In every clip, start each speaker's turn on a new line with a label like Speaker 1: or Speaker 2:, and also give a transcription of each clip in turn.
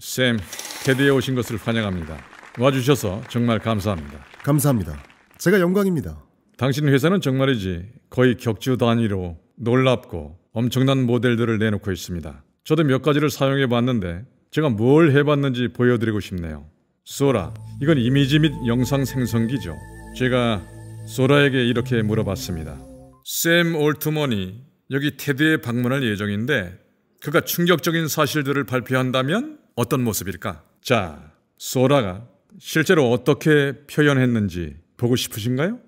Speaker 1: 쌤, 테드에 오신 것을 환영합니다. 와주셔서 정말 감사합니다.
Speaker 2: 감사합니다. 제가 영광입니다.
Speaker 1: 당신 회사는 정말이지 거의 격주 단위로 놀랍고 엄청난 모델들을 내놓고 있습니다. 저도 몇 가지를 사용해 봤는데 제가 뭘 해봤는지 보여드리고 싶네요. 소라, 이건 이미지 및 영상 생성기죠. 제가 소라에게 이렇게 물어봤습니다. 샘 올트먼이 여기 테드에 방문할 예정인데 그가 충격적인 사실들을 발표한다면 어떤 모습일까? 자, 소라가 실제로 어떻게 표현했는지 보고 싶으신가요?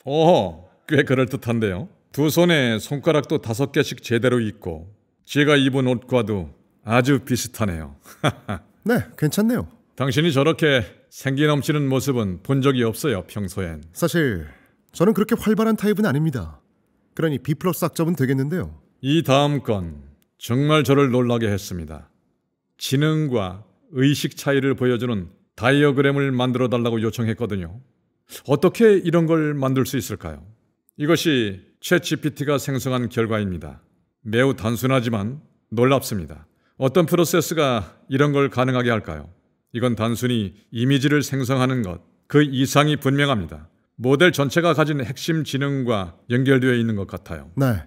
Speaker 1: 오호, 꽤 그럴듯한데요. 두 손에 손가락도 5개씩 제대로 있고 제가 입은 옷과도 아주 비슷하네요.
Speaker 2: 네, 괜찮네요.
Speaker 1: 당신이 저렇게 생기 넘치는 모습은 본 적이 없어요, 평소엔.
Speaker 2: 사실 저는 그렇게 활발한 타입은 아닙니다. 그러니 B+ 학점은 되겠는데요.
Speaker 1: 이 다음 건 정말 저를 놀라게 했습니다. 지능과 의식 차이를 보여주는 다이어그램을 만들어 달라고 요청했거든요. 어떻게 이런 걸 만들 수 있을까요? 이것이 챗GPT가 생성한 결과입니다. 매우 단순하지만 놀랍습니다. 어떤 프로세스가 이런 걸 가능하게 할까요? 이건 단순히 이미지를 생성하는 것, 그 이상이 분명합니다. 모델 전체가 가진 핵심 지능과 연결되어 있는 것 같아요.
Speaker 2: 네,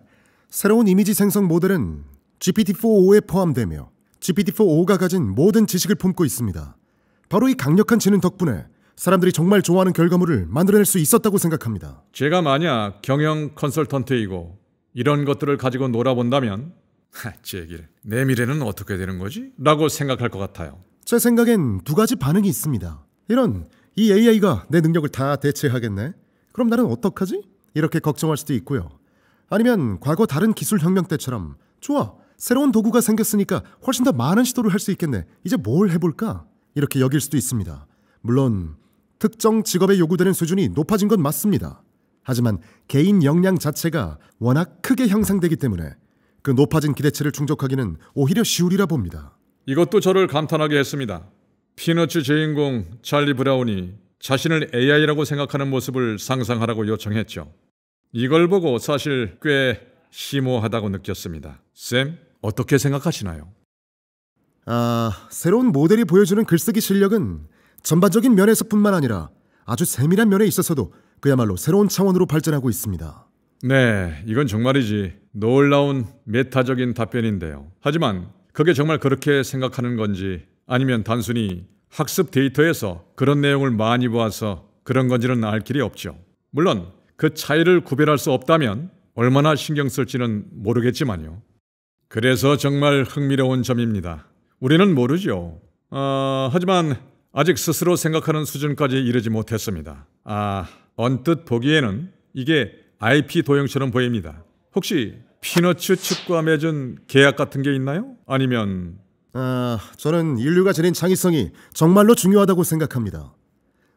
Speaker 2: 새로운 이미지 생성 모델은 GPT-4o에 포함되며 GPT-4o가 가진 모든 지식을 품고 있습니다. 바로 이 강력한 지능 덕분에 사람들이 정말 좋아하는 결과물을 만들어낼 수 있었다고 생각합니다.
Speaker 1: 제가 만약 경영 컨설턴트이고 이런 것들을 가지고 놀아본다면 제길, 내 미래는 어떻게 되는 거지? 라고 생각할 것 같아요.
Speaker 2: 제 생각엔 두 가지 반응이 있습니다. 이 AI가 내 능력을 다 대체하겠네? 그럼 나는 어떡하지? 이렇게 걱정할 수도 있고요. 아니면 과거 다른 기술 혁명 때처럼 좋아, 새로운 도구가 생겼으니까 훨씬 더 많은 시도를 할 수 있겠네. 이제 뭘 해볼까? 이렇게 여길 수도 있습니다. 물론 특정 직업에 요구되는 수준이 높아진 건 맞습니다. 하지만 개인 역량 자체가 워낙 크게 향상되기 때문에 그 높아진 기대치를 충족하기는 오히려 쉬우리라 봅니다.
Speaker 1: 이것도 저를 감탄하게 했습니다. 피너츠 주인공 찰리 브라운이 자신을 AI라고 생각하는 모습을 상상하라고 요청했죠. 이걸 보고 사실 꽤 심오하다고 느꼈습니다. 쌤, 어떻게 생각하시나요?
Speaker 2: 새로운 모델이 보여주는 글쓰기 실력은 전반적인 면에서뿐만 아니라 아주 세밀한 면에 있어서도 그야말로 새로운 차원으로 발전하고 있습니다.
Speaker 1: 네, 이건 정말이지 놀라운 메타적인 답변인데요. 하지만 그게 정말 그렇게 생각하는 건지 아니면 단순히 학습 데이터에서 그런 내용을 많이 보아서 그런 건지는 알 길이 없죠. 물론 그 차이를 구별할 수 없다면 얼마나 신경 쓸지는 모르겠지만요. 그래서 정말 흥미로운 점입니다. 우리는 모르죠. 하지만 아직 스스로 생각하는 수준까지 이르지 못했습니다. 언뜻 보기에는 이게 IP 도형처럼 보입니다. 혹시 피너츠 측과 맺은 계약 같은 게 있나요? 아니면...
Speaker 2: 저는 인류가 지닌 창의성이 정말로 중요하다고 생각합니다.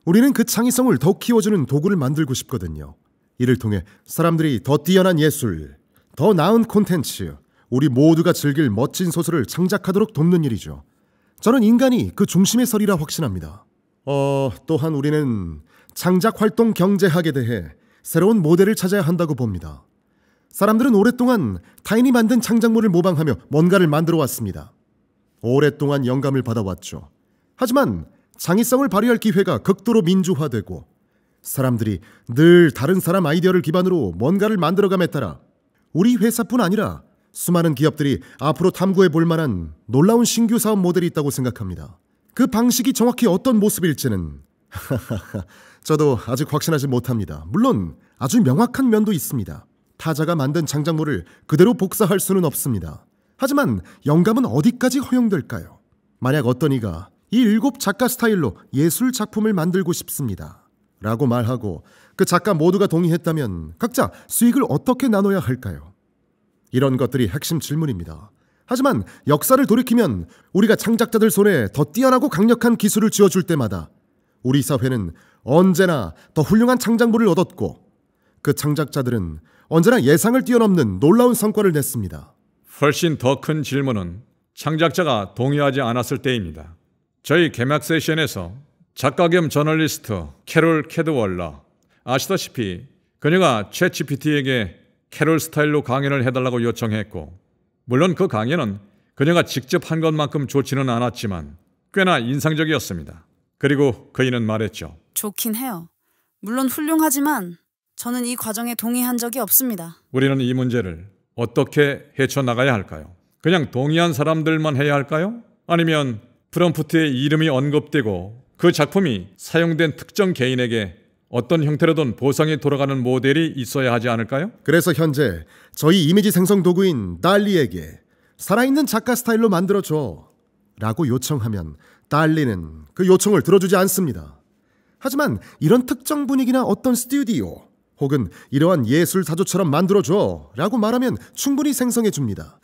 Speaker 2: 우리는 그 창의성을 더욱 키워주는 도구를 만들고 싶거든요. 이를 통해 사람들이 더 뛰어난 예술, 더 나은 콘텐츠, 우리 모두가 즐길 멋진 소설을 창작하도록 돕는 일이죠. 저는 인간이 그 중심에 서리라 확신합니다. 또한 우리는 창작 활동 경제학에 대해 새로운 모델을 찾아야 한다고 봅니다. 사람들은 오랫동안 타인이 만든 창작물을 모방하며 뭔가를 만들어 왔습니다. 오랫동안 영감을 받아왔죠. 하지만 창의성을 발휘할 기회가 극도로 민주화되고 사람들이 늘 다른 사람 아이디어를 기반으로 뭔가를 만들어감에 따라 우리 회사뿐 아니라 수많은 기업들이 앞으로 탐구해 볼 만한 놀라운 신규 사업 모델이 있다고 생각합니다. 그 방식이 정확히 어떤 모습일지는 저도 아직 확신하지 못합니다. 물론 아주 명확한 면도 있습니다. 타자가 만든 창작물을 그대로 복사할 수는 없습니다. 하지만 영감은 어디까지 허용될까요? 만약 어떤 이가 이 7 작가 스타일로 예술 작품을 만들고 싶습니다 라고 말하고 그 작가 모두가 동의했다면 각자 수익을 어떻게 나눠야 할까요? 이런 것들이 핵심 질문입니다. 하지만 역사를 돌이키면 우리가 창작자들 손에 더 뛰어나고 강력한 기술을 쥐어줄 때마다 우리 사회는 언제나 더 훌륭한 창작물을 얻었고 그 창작자들은 언제나 예상을 뛰어넘는 놀라운 성과를 냈습니다.
Speaker 1: 훨씬 더 큰 질문은 창작자가 동의하지 않았을 때입니다. 저희 개막 세션에서 작가 겸 저널리스트 캐롤 캐드월러, 아시다시피 그녀가 챗GPT에게 캐롤 스타일로 강연을 해달라고 요청했고 물론 그 강연은 그녀가 직접 한 것만큼 좋지는 않았지만 꽤나 인상적이었습니다. 그리고 그이는 말했죠.
Speaker 3: 좋긴 해요. 물론 훌륭하지만 저는 이 과정에 동의한 적이 없습니다.
Speaker 1: 우리는 이 문제를 어떻게 헤쳐나가야 할까요? 그냥 동의한 사람들만 해야 할까요? 아니면 프롬프트에 이름이 언급되고 그 작품이 사용된 특정 개인에게 어떤 형태로든 보상이 돌아가는 모델이 있어야 하지 않을까요?
Speaker 2: 그래서 현재 저희 이미지 생성 도구인 달리에게 살아있는 작가 스타일로 만들어줘 라고 요청하면 달리는 그 요청을 들어주지 않습니다. 하지만 이런 특정 분위기나 어떤 스튜디오 혹은 이러한 예술 사조처럼 만들어줘 라고 말하면 충분히 생성해 줍니다.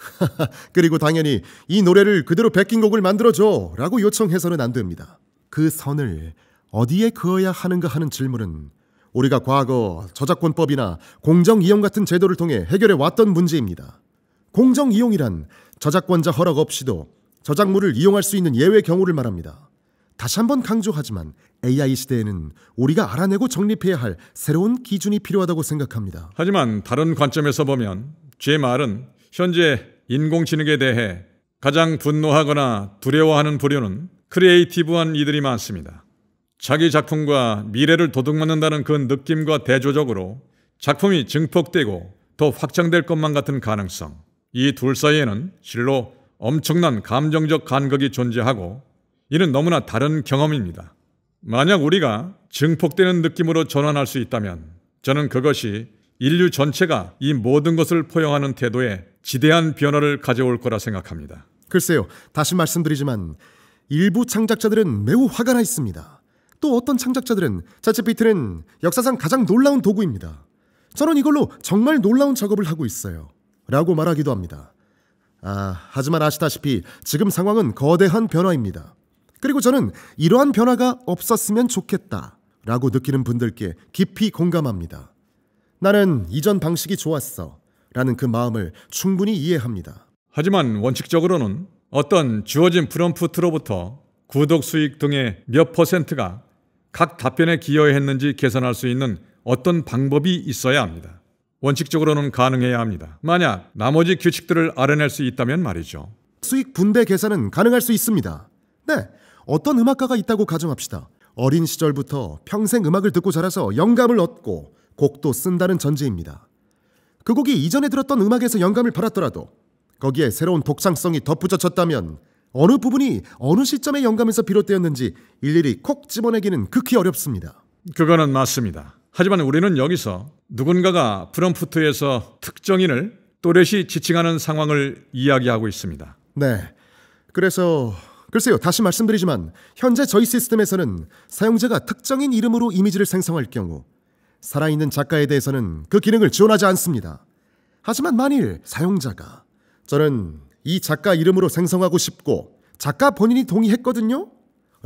Speaker 2: 그리고 당연히 이 노래를 그대로 베낀 곡을 만들어줘 라고 요청해서는 안 됩니다. 그 선을 어디에 그어야 하는가 하는 질문은 우리가 과거 저작권법이나 공정이용 같은 제도를 통해 해결해 왔던 문제입니다. 공정이용이란 저작권자 허락 없이도 저작물을 이용할 수 있는 예외 경우를 말합니다. 다시 한번 강조하지만 AI 시대에는 우리가 알아내고 정립해야 할 새로운 기준이 필요하다고 생각합니다.
Speaker 1: 하지만 다른 관점에서 보면 제 말은 현재 인공지능에 대해 가장 분노하거나 두려워하는 부류는 크리에이티브한 이들이 많습니다. 자기 작품과 미래를 도둑맞는다는 그 느낌과 대조적으로 작품이 증폭되고 더 확장될 것만 같은 가능성, 이 둘 사이에는 실로 엄청난 감정적 간극이 존재하고 이는 너무나 다른 경험입니다. 만약 우리가 증폭되는 느낌으로 전환할 수 있다면 저는 그것이 인류 전체가 이 모든 것을 포용하는 태도에 지대한 변화를 가져올 거라 생각합니다.
Speaker 2: 글쎄요, 다시 말씀드리지만 일부 창작자들은 매우 화가 나 있습니다. 또 어떤 창작자들은 챗GPT는 역사상 가장 놀라운 도구입니다. 저는 이걸로 정말 놀라운 작업을 하고 있어요 라고 말하기도 합니다. 하지만 아시다시피 지금 상황은 거대한 변화입니다. 그리고 저는 이러한 변화가 없었으면 좋겠다 라고 느끼는 분들께 깊이 공감합니다. 나는 이전 방식이 좋았어 라는 그 마음을 충분히 이해합니다.
Speaker 1: 하지만 원칙적으로는 어떤 주어진 프롬프트로부터 구독 수익 등의 몇 %가 각 답변에 기여했는지 계산할 수 있는 어떤 방법이 있어야 합니다. 원칙적으로는 가능해야 합니다. 만약 나머지 규칙들을 알아낼 수 있다면 말이죠.
Speaker 2: 수익 분배 계산은 가능할 수 있습니다. 네, 어떤 음악가가 있다고 가정합시다. 어린 시절부터 평생 음악을 듣고 자라서 영감을 얻고 곡도 쓴다는 전제입니다. 그 곡이 이전에 들었던 음악에서 영감을 받았더라도 거기에 새로운 독창성이 덧붙여졌다면 어느 부분이 어느 시점의 영감에서 비롯되었는지 일일이 콕 집어내기는 극히 어렵습니다.
Speaker 1: 그거는 맞습니다. 하지만 우리는 여기서 누군가가 프롬프트에서 특정인을 또렷이 지칭하는 상황을 이야기하고 있습니다.
Speaker 2: 네, 그래서 글쎄요, 다시 말씀드리지만 현재 저희 시스템에서는 사용자가 특정인 이름으로 이미지를 생성할 경우 살아있는 작가에 대해서는 그 기능을 지원하지 않습니다. 하지만 만일 사용자가 저는 이 작가 이름으로 생성하고 싶고 작가 본인이 동의했거든요?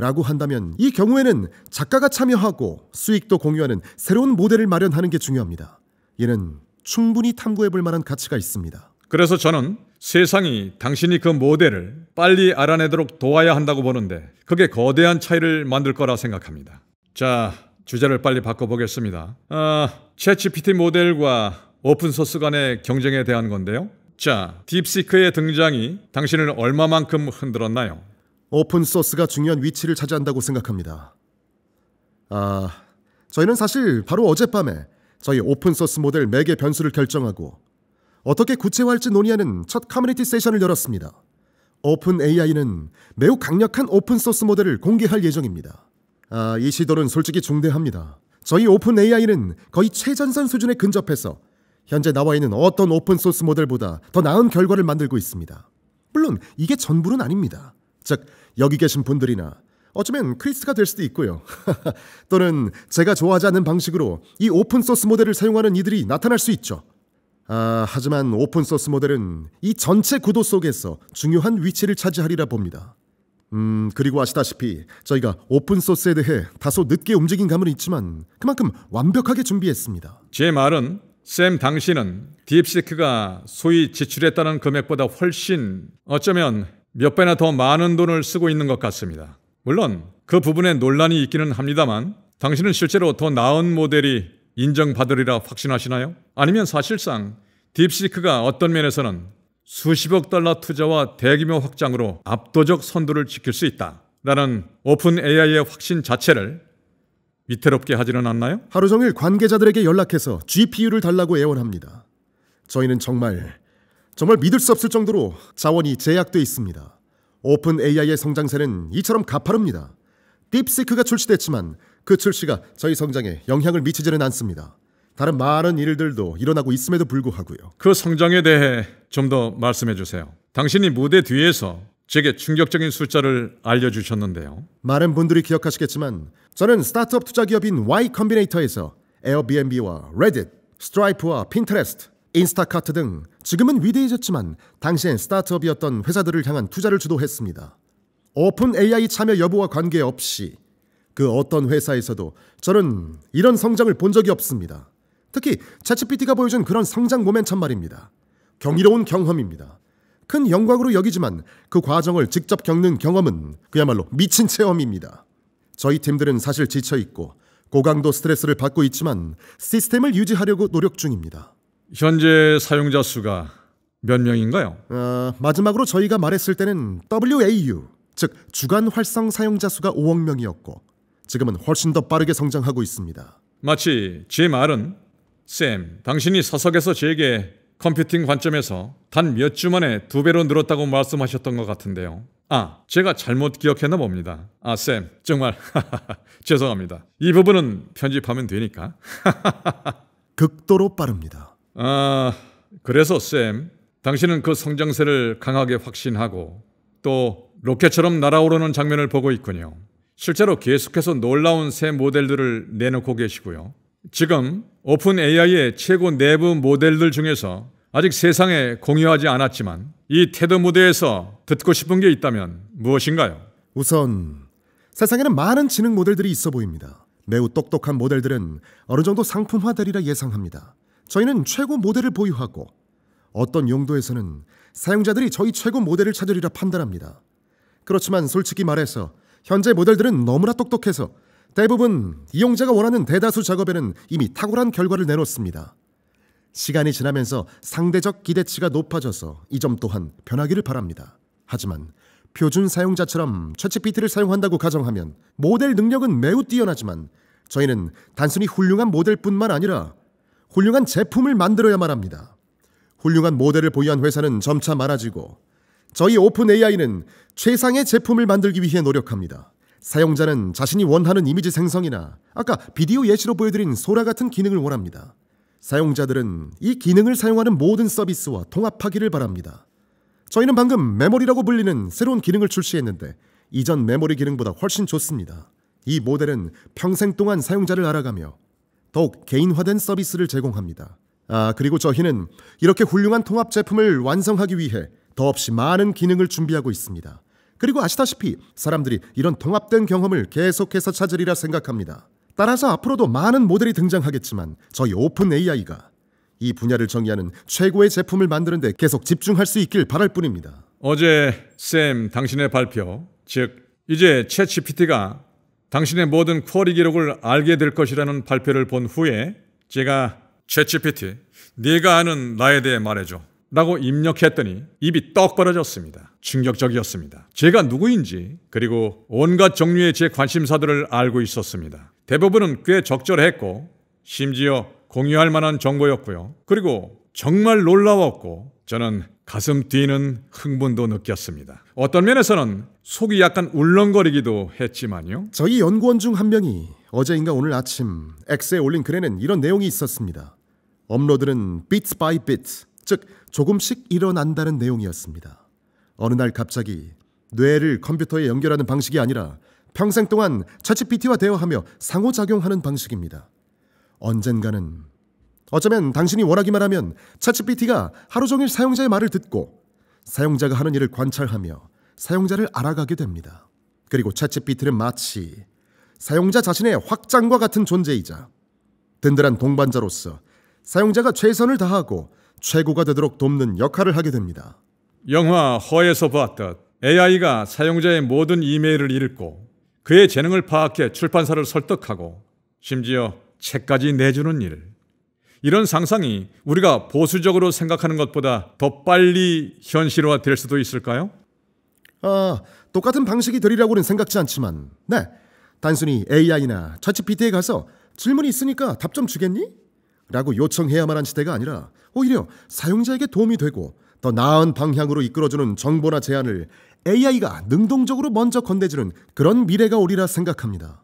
Speaker 2: 라고 한다면 이 경우에는 작가가 참여하고 수익도 공유하는 새로운 모델을 마련하는 게 중요합니다. 이는 충분히 탐구해 볼 만한 가치가 있습니다.
Speaker 1: 그래서 저는 세상이 당신이 그 모델을 빨리 알아내도록 도와야 한다고 보는데 그게 거대한 차이를 만들 거라 생각합니다. 자, 주제를 빨리 바꿔보겠습니다. 챗GPT 모델과 오픈소스 간의 경쟁에 대한 건데요. 자, 딥시크의 등장이 당신을 얼마만큼 흔들었나요?
Speaker 2: 오픈소스가 중요한 위치를 차지한다고 생각합니다. 저희는 사실 바로 어젯밤에 저희 오픈소스 모델 매개 변수를 결정하고 어떻게 구체화할지 논의하는 첫 커뮤니티 세션을 열었습니다. 오픈AI는 매우 강력한 오픈소스 모델을 공개할 예정입니다. 이 시도는 솔직히 중대합니다. 저희 오픈AI는 거의 최전선 수준에 근접해서 현재 나와 있는 어떤 오픈소스 모델보다 더 나은 결과를 만들고 있습니다. 물론 이게 전부는 아닙니다. 즉 여기 계신 분들이나 어쩌면 크리스가 될 수도 있고요. 또는 제가 좋아하지 않는 방식으로 이 오픈소스 모델을 사용하는 이들이 나타날 수 있죠. 하지만 오픈소스 모델은 이 전체 구도 속에서 중요한 위치를 차지하리라 봅니다. 그리고 아시다시피 저희가 오픈소스에 대해 다소 늦게 움직인 감은 있지만 그만큼 완벽하게 준비했습니다.
Speaker 1: 제 말은 샘 당신은 딥시크가 소위 지출했다는 금액보다 훨씬 어쩌면 몇 배나 더 많은 돈을 쓰고 있는 것 같습니다. 물론 그 부분에 논란이 있기는 합니다만 당신은 실제로 더 나은 모델이 인정받으리라 확신하시나요? 아니면 사실상 딥시크가 어떤 면에서는 수십억 달러 투자와 대규모 확장으로 압도적 선두를 지킬 수 있다라는 오픈 AI의 확신 자체를 위태롭게 하지는 않나요?
Speaker 2: 하루 종일 관계자들에게 연락해서 GPU를 달라고 애원합니다. 저희는 정말 믿을 수 없을 정도로 자원이 제약돼 있습니다. 오픈 AI의 성장세는 이처럼 가파릅니다. 딥시크가 출시됐지만 그 출시가 저희 성장에 영향을 미치지는 않습니다. 다른 많은 일들도 일어나고 있음에도 불구하고요.
Speaker 1: 그 성장에 대해 좀 더 말씀해 주세요. 당신이 무대 뒤에서 제게 충격적인 숫자를 알려주셨는데요.
Speaker 2: 많은 분들이 기억하시겠지만 저는 스타트업 투자 기업인 Y 컴비네이터에서 에어비앤비와 레딧, 스트라이프와 핀터레스트, 인스타카트 등 지금은 위대해졌지만 당시엔 스타트업이었던 회사들을 향한 투자를 주도했습니다. 오픈 AI 참여 여부와 관계없이 그 어떤 회사에서도 저는 이런 성장을 본 적이 없습니다. 특히 챗GPT가 보여준 그런 성장 모멘텀 말입니다. 경이로운 경험입니다. 큰 영광으로 여기지만 그 과정을 직접 겪는 경험은 그야말로 미친 체험입니다. 저희 팀들은 사실 지쳐있고 고강도 스트레스를 받고 있지만 시스템을 유지하려고 노력 중입니다.
Speaker 1: 현재 사용자 수가 몇 명인가요?
Speaker 2: 마지막으로 저희가 말했을 때는 WAU, 즉 주간 활성 사용자 수가 5억 명이었고 지금은 훨씬 더 빠르게 성장하고 있습니다.
Speaker 1: 마치 제 말은 샘, 당신이 사석에서 제게 컴퓨팅 관점에서 단 몇 주 만에 2배로 늘었다고 말씀하셨던 것 같은데요. 제가 잘못 기억했나 봅니다. 샘, 정말 죄송합니다. 이 부분은 편집하면 되니까.
Speaker 2: 극도로 빠릅니다.
Speaker 1: 그래서 샘, 당신은 그 성장세를 강하게 확신하고 또 로켓처럼 날아오르는 장면을 보고 있군요. 실제로 계속해서 놀라운 새 모델들을 내놓고 계시고요. 지금 오픈 AI의 최고 내부 모델들 중에서 아직 세상에 공유하지 않았지만 이 테드 무대에서 듣고 싶은 게 있다면 무엇인가요?
Speaker 2: 우선 세상에는 많은 지능 모델들이 있어 보입니다. 매우 똑똑한 모델들은 어느 정도 상품화되리라 예상합니다. 저희는 최고 모델을 보유하고 어떤 용도에서는 사용자들이 저희 최고 모델을 찾으리라 판단합니다. 그렇지만 솔직히 말해서 현재 모델들은 너무나 똑똑해서 대부분 이용자가 원하는 대다수 작업에는 이미 탁월한 결과를 내놓습니다. 시간이 지나면서 상대적 기대치가 높아져서 이 점 또한 변하기를 바랍니다. 하지만 표준 사용자처럼 챗GPT를 사용한다고 가정하면 모델 능력은 매우 뛰어나지만 저희는 단순히 훌륭한 모델뿐만 아니라 훌륭한 제품을 만들어야만 합니다. 훌륭한 모델을 보유한 회사는 점차 많아지고 저희 오픈 AI는 최상의 제품을 만들기 위해 노력합니다. 사용자는 자신이 원하는 이미지 생성이나 아까 비디오 예시로 보여드린 소라 같은 기능을 원합니다. 사용자들은 이 기능을 사용하는 모든 서비스와 통합하기를 바랍니다. 저희는 방금 메모리라고 불리는 새로운 기능을 출시했는데 이전 메모리 기능보다 훨씬 좋습니다. 이 모델은 평생 동안 사용자를 알아가며 더욱 개인화된 서비스를 제공합니다. 그리고 저희는 이렇게 훌륭한 통합 제품을 완성하기 위해 더없이 많은 기능을 준비하고 있습니다. 그리고 아시다시피 사람들이 이런 통합된 경험을 계속해서 찾으리라 생각합니다. 따라서 앞으로도 많은 모델이 등장하겠지만 저희 오픈 AI가 이 분야를 정의하는 최고의 제품을 만드는 데 계속 집중할 수 있길 바랄 뿐입니다.
Speaker 1: 어제 샘 당신의 발표, 즉 이제 챗GPT가 당신의 모든 쿼리 기록을 알게 될 것이라는 발표를 본 후에 제가 챗GPT, 네가 아는 나에 대해 말해줘 라고 입력했더니 입이 떡 벌어졌습니다. 충격적이었습니다. 제가 누구인지 그리고 온갖 종류의 제 관심사들을 알고 있었습니다. 대부분은 꽤 적절했고 심지어 공유할 만한 정보였고요. 그리고 정말 놀라웠고 저는 가슴 뛰는 흥분도 느꼈습니다. 어떤 면에서는 속이 약간 울렁거리기도 했지만요.
Speaker 2: 저희 연구원 중 한 명이 어제인가 오늘 아침 X에 올린 글에는 이런 내용이 있었습니다. 업로드는 bits by bits, 즉 조금씩 일어난다는 내용이었습니다. 어느 날 갑자기 뇌를 컴퓨터에 연결하는 방식이 아니라 평생 동안 챗GPT와 대화하며 상호작용하는 방식입니다. 언젠가는 어쩌면 당신이 원하기만 하면 챗GPT가 하루 종일 사용자의 말을 듣고 사용자가 하는 일을 관찰하며 사용자를 알아가게 됩니다. 그리고 챗GPT는 마치 사용자 자신의 확장과 같은 존재이자 든든한 동반자로서 사용자가 최선을 다하고 최고가 되도록 돕는 역할을 하게 됩니다.
Speaker 1: 영화 허에서 봤듯 AI가 사용자의 모든 이메일을 읽고 그의 재능을 파악해 출판사를 설득하고 심지어 책까지 내주는 일. 이런 상상이 우리가 보수적으로 생각하는 것보다 더 빨리 현실화될 수도 있을까요?
Speaker 2: 똑같은 방식이 되리라고는 생각지 않지만, 단순히 AI나 챗GPT에 가서 질문이 있으니까 답 좀 주겠니? 라고 요청해야만 한 시대가 아니라 오히려 사용자에게 도움이 되고 더 나은 방향으로 이끌어주는 정보나 제안을 AI가 능동적으로 먼저 건네주는 그런 미래가 오리라 생각합니다.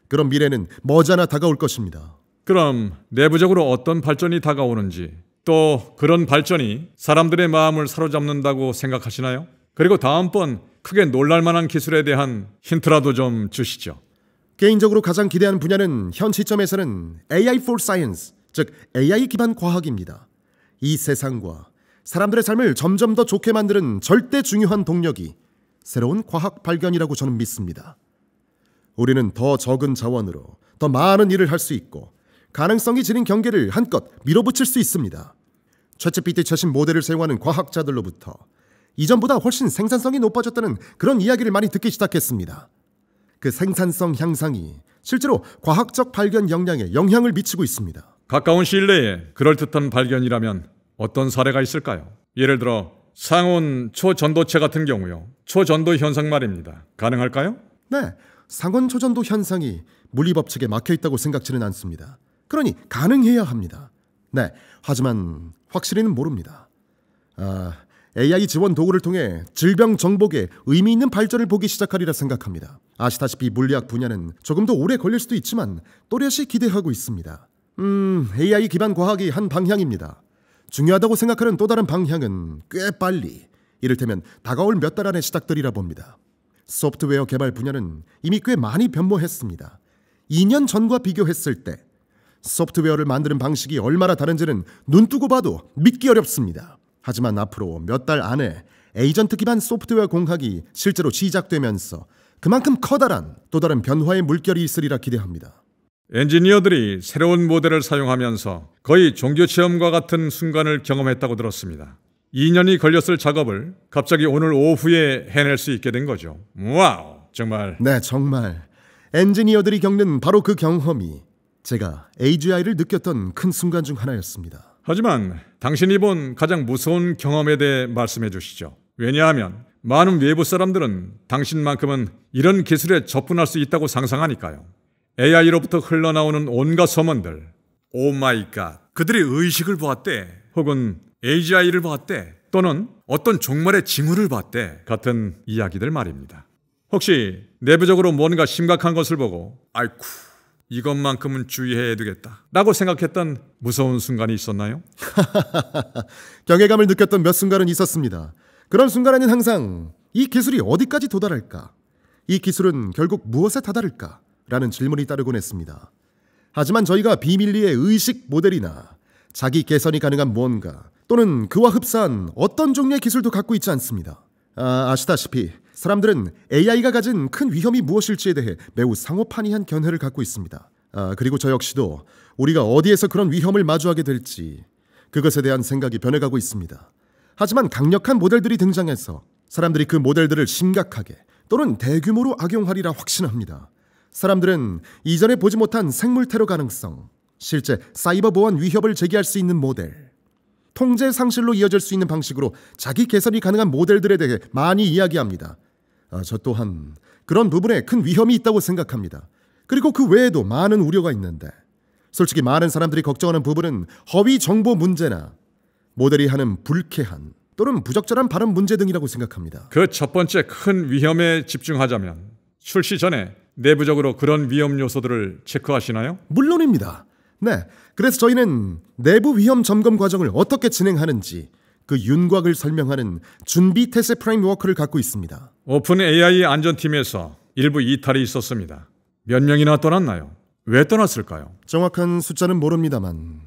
Speaker 2: 그런 미래는 머지않아 다가올 것입니다.
Speaker 1: 그럼 내부적으로 어떤 발전이 다가오는지, 또 그런 발전이 사람들의 마음을 사로잡는다고 생각하시나요? 그리고 다음번 크게 놀랄만한 기술에 대한 힌트라도 좀 주시죠.
Speaker 2: 개인적으로 가장 기대하는 분야는 현 시점에서는 AI for Science, 즉 AI 기반 과학입니다. 이 세상과 사람들의 삶을 점점 더 좋게 만드는 절대 중요한 동력이 새로운 과학 발견이라고 저는 믿습니다. 우리는 더 적은 자원으로 더 많은 일을 할 수 있고 가능성이 지닌 경계를 한껏 밀어붙일 수 있습니다. 챗GPT 최신 모델을 사용하는 과학자들로부터 이전보다 훨씬 생산성이 높아졌다는 그런 이야기를 많이 듣기 시작했습니다. 그 생산성 향상이 실제로 과학적 발견 역량에 영향을 미치고 있습니다.
Speaker 1: 가까운 시일 내에 그럴듯한 발견이라면 어떤 사례가 있을까요? 예를 들어 상온 초전도체 같은 경우요. 초전도 현상 말입니다. 가능할까요?
Speaker 2: 네, 상온 초전도 현상이 물리법칙에 막혀있다고 생각지는 않습니다. 그러니 가능해야 합니다. 네, 하지만 확실히는 모릅니다. AI 지원 도구를 통해 질병 정복에 의미 있는 발전을 보기 시작하리라 생각합니다. 아시다시피 물리학 분야는 조금 더 오래 걸릴 수도 있지만 또렷이 기대하고 있습니다. AI 기반 과학이 한 방향입니다. 중요하다고 생각하는 또 다른 방향은 꽤 빨리, 이를테면 다가올 몇 달 안에 시작되리라 봅니다. 소프트웨어 개발 분야는 이미 꽤 많이 변모했습니다. 2년 전과 비교했을 때 소프트웨어를 만드는 방식이 얼마나 다른지는 눈뜨고 봐도 믿기 어렵습니다. 하지만 앞으로 몇 달 안에 에이전트 기반 소프트웨어 공학이 실제로 시작되면서 그만큼 커다란 또 다른 변화의 물결이 있으리라 기대합니다.
Speaker 1: 엔지니어들이 새로운 모델을 사용하면서 거의 종교체험과 같은 순간을 경험했다고 들었습니다. 2년이 걸렸을 작업을 갑자기 오늘 오후에 해낼 수 있게 된 거죠. 와우, 정말.
Speaker 2: 네, 정말 엔지니어들이 겪는 바로 그 경험이 제가 AGI를 느꼈던 큰 순간 중 하나였습니다.
Speaker 1: 하지만 당신이 본 가장 무서운 경험에 대해 말씀해 주시죠. 왜냐하면 많은 외부 사람들은 당신만큼은 이런 기술에 접근할 수 있다고 상상하니까요. AI로부터 흘러나오는 온갖 소문들, 오 마이 갓, 그들이 의식을 보았대, 혹은 AGI를 보았대, 또는 어떤 종말의 징후를 봤대 같은 이야기들 말입니다. 혹시 내부적으로 뭔가 심각한 것을 보고 아이쿠, 이것만큼은 주의해야 되겠다 라고 생각했던 무서운 순간이 있었나요?
Speaker 2: 경외감을 느꼈던 몇 순간은 있었습니다. 그런 순간에는 항상 이 기술이 어디까지 도달할까? 이 기술은 결국 무엇에 다다를까? 라는 질문이 따르곤 했습니다. 하지만 저희가 비밀리의 의식 모델이나 자기 개선이 가능한 뭔가, 또는 그와 흡사한 어떤 종류의 기술도 갖고 있지 않습니다. 아시다시피 사람들은 AI가 가진 큰 위험이 무엇일지에 대해 매우 상호판이한 견해를 갖고 있습니다. 그리고 저 역시도 우리가 어디에서 그런 위험을 마주하게 될지 그것에 대한 생각이 변해가고 있습니다. 하지만 강력한 모델들이 등장해서 사람들이 그 모델들을 심각하게 또는 대규모로 악용하리라 확신합니다. 사람들은 이전에 보지 못한 생물 테러 가능성, 실제 사이버 보안 위협을 제기할 수 있는 모델, 통제 상실로 이어질 수 있는 방식으로 자기 개선이 가능한 모델들에 대해 많이 이야기합니다. 저 또한 그런 부분에 큰 위험이 있다고 생각합니다. 그리고 그 외에도 많은 우려가 있는데, 솔직히 많은 사람들이 걱정하는 부분은 허위 정보 문제나 모델이 하는 불쾌한 또는 부적절한 발언 문제 등이라고 생각합니다.
Speaker 1: 그 첫 번째 큰 위험에 집중하자면 출시 전에 내부적으로 그런 위험 요소들을 체크하시나요?
Speaker 2: 물론입니다. 네, 그래서 저희는 내부 위험 점검 과정을 어떻게 진행하는지 그 윤곽을 설명하는 준비 태세 프레임워크를 갖고 있습니다.
Speaker 1: 오픈 AI 안전팀에서 일부 이탈이 있었습니다. 몇 명이나 떠났나요? 왜 떠났을까요?
Speaker 2: 정확한 숫자는 모릅니다만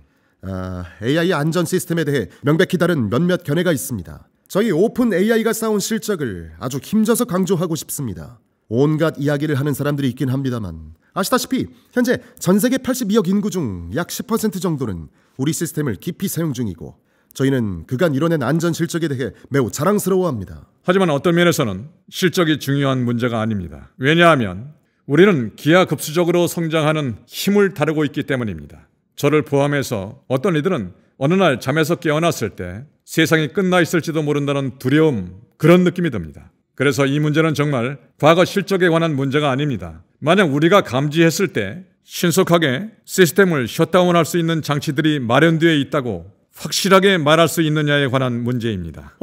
Speaker 2: AI 안전 시스템에 대해 명백히 다른 몇몇 견해가 있습니다. 저희 오픈 AI가 쌓은 실적을 아주 힘줘서 강조하고 싶습니다. 온갖 이야기를 하는 사람들이 있긴 합니다만 아시다시피 현재 전 세계 82억 인구 중 약 10% 정도는 우리 시스템을 깊이 사용 중이고 저희는 그간 이뤄낸 안전 실적에 대해 매우 자랑스러워합니다.
Speaker 1: 하지만 어떤 면에서는 실적이 중요한 문제가 아닙니다. 왜냐하면 우리는 기하급수적으로 성장하는 힘을 다루고 있기 때문입니다. 저를 포함해서 어떤 이들은 어느 날 잠에서 깨어났을 때 세상이 끝나 있을지도 모른다는 두려움, 그런 느낌이 듭니다. 그래서 이 문제는 정말 과거 실적에 관한 문제가 아닙니다. 만약 우리가 감지했을 때 신속하게 시스템을 셧다운할 수 있는 장치들이 마련되어 있다고 확실하게 말할 수 있느냐에 관한 문제입니다.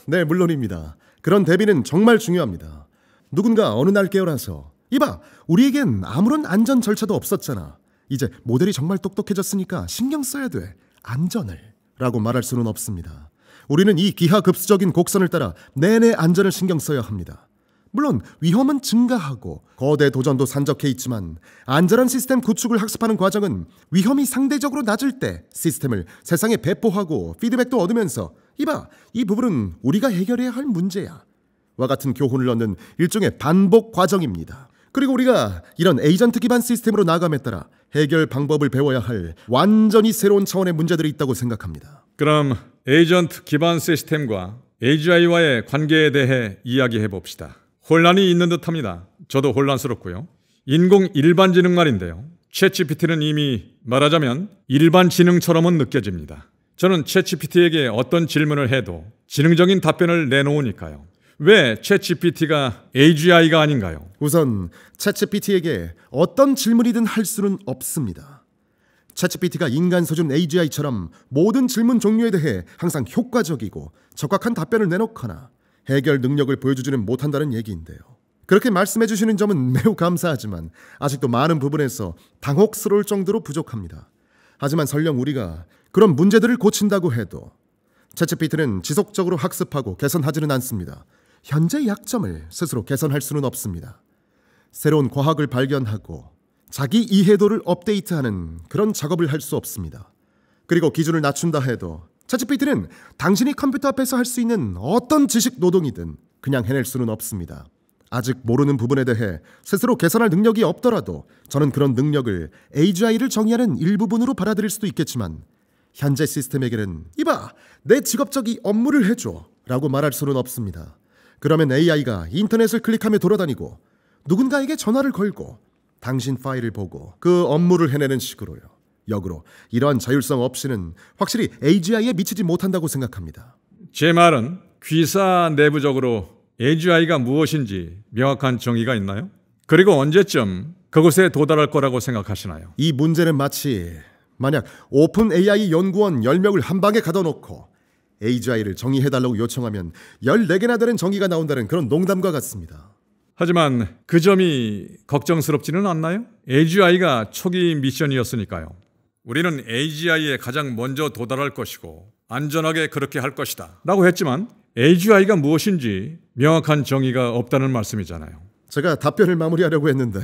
Speaker 2: 네, 물론입니다. 그런 대비는 정말 중요합니다. 누군가 어느 날 깨어나서 이봐, 우리에겐 아무런 안전 절차도 없었잖아. 이제 모델이 정말 똑똑해졌으니까 신경 써야 돼. 안전을. 라고 말할 수는 없습니다. 우리는 이 기하급수적인 곡선을 따라 내내 안전을 신경 써야 합니다. 물론 위험은 증가하고 거대 도전도 산적해 있지만 안전한 시스템 구축을 학습하는 과정은 위험이 상대적으로 낮을 때 시스템을 세상에 배포하고 피드백도 얻으면서 이봐, 이 부분은 우리가 해결해야 할 문제야 와 같은 교훈을 얻는 일종의 반복 과정입니다. 그리고 우리가 이런 에이전트 기반 시스템으로 나아감에 따라 해결 방법을 배워야 할 완전히 새로운 차원의 문제들이 있다고 생각합니다.
Speaker 1: 그럼 에이전트 기반 시스템과 AGI와의 관계에 대해 이야기해 봅시다. 혼란이 있는 듯합니다. 저도 혼란스럽고요. 인공 일반지능 말인데요. 챗GPT는 이미 말하자면 일반지능처럼은 느껴집니다. 저는 챗GPT에게 어떤 질문을 해도 지능적인 답변을 내놓으니까요. 왜 챗GPT가 AGI가 아닌가요?
Speaker 2: 우선 챗GPT에게 어떤 질문이든 할 수는 없습니다. 챗GPT가 인간 수준 AGI처럼 모든 질문 종류에 대해 항상 효과적이고 적확한 답변을 내놓거나 해결 능력을 보여주지는 못한다는 얘기인데요. 그렇게 말씀해 주시는 점은 매우 감사하지만 아직도 많은 부분에서 당혹스러울 정도로 부족합니다. 하지만 설령 우리가 그런 문제들을 고친다고 해도 챗GPT는 지속적으로 학습하고 개선하지는 않습니다. 현재 약점을 스스로 개선할 수는 없습니다. 새로운 과학을 발견하고 자기 이해도를 업데이트하는 그런 작업을 할 수 없습니다. 그리고 기준을 낮춘다 해도 챗GPT는 당신이 컴퓨터 앞에서 할 수 있는 어떤 지식 노동이든 그냥 해낼 수는 없습니다. 아직 모르는 부분에 대해 스스로 개선할 능력이 없더라도 저는 그런 능력을 AGI를 정의하는 일부분으로 받아들일 수도 있겠지만 현재 시스템에게는 이봐, 내 직업적인 업무를 해줘 라고 말할 수는 없습니다. 그러면 AI가 인터넷을 클릭하며 돌아다니고 누군가에게 전화를 걸고 당신 파일을 보고 그 업무를 해내는 식으로요. 역으로 이러한 자율성 없이는 확실히 AGI에 미치지 못한다고 생각합니다.
Speaker 1: 제 말은 귀사 내부적으로 AGI가 무엇인지 명확한 정의가 있나요? 그리고 언제쯤 그곳에 도달할 거라고 생각하시나요?
Speaker 2: 이 문제는 마치 만약 오픈 AI 연구원 10명을 한 방에 가둬놓고 AGI를 정의해달라고 요청하면 14개나 되는 정의가 나온다는 그런 농담과 같습니다.
Speaker 1: 하지만 그 점이 걱정스럽지는 않나요? AGI가 초기 미션이었으니까요. 우리는 AGI에 가장 먼저 도달할 것이고 안전하게 그렇게 할 것이다 라고 했지만 AGI가 무엇인지 명확한 정의가 없다는 말씀이잖아요.
Speaker 2: 제가 답변을 마무리하려고 했는데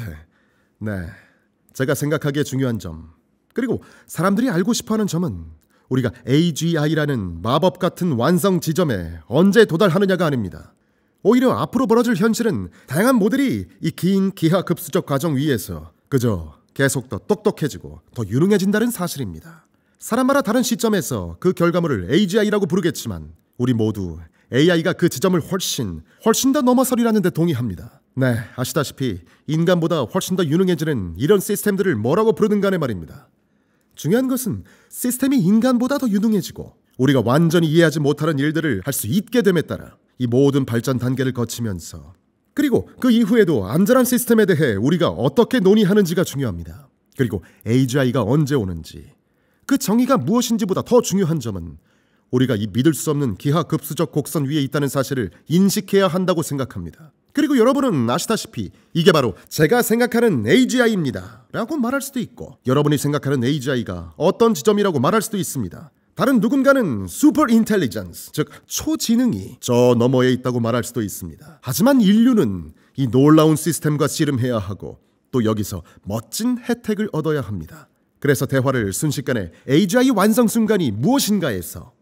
Speaker 2: 제가 생각하기에 중요한 점, 그리고 사람들이 알고 싶어하는 점은 우리가 AGI라는 마법 같은 완성 지점에 언제 도달하느냐가 아닙니다. 오히려 앞으로 벌어질 현실은 다양한 모델이 이 긴 기하급수적 과정 위에서 그저 계속 더 똑똑해지고 더 유능해진다는 사실입니다. 사람마다 다른 시점에서 그 결과물을 AGI라고 부르겠지만 우리 모두 AI가 그 지점을 훨씬 더 넘어서리라는 데 동의합니다. 아시다시피 인간보다 훨씬 더 유능해지는 이런 시스템들을 뭐라고 부르든 간에 말입니다. 중요한 것은 시스템이 인간보다 더 유능해지고 우리가 완전히 이해하지 못하는 일들을 할 수 있게 됨에 따라 이 모든 발전 단계를 거치면서 그리고 그 이후에도 안전한 시스템에 대해 우리가 어떻게 논의하는지가 중요합니다. 그리고 AGI가 언제 오는지 그 정의가 무엇인지보다 더 중요한 점은 우리가 이 믿을 수 없는 기하급수적 곡선 위에 있다는 사실을 인식해야 한다고 생각합니다. 그리고 여러분은 아시다시피 이게 바로 제가 생각하는 AGI입니다 라고 말할 수도 있고 여러분이 생각하는 AGI가 어떤 지점이라고 말할 수도 있습니다. 다른 누군가는 슈퍼 인텔리전스, 즉 초지능이 저 너머에 있다고 말할 수도 있습니다. 하지만 인류는 이 놀라운 시스템과 씨름해야 하고 또 여기서 멋진 혜택을 얻어야 합니다. 그래서 대화를 순식간에 AGI 완성 순간이 무엇인가에서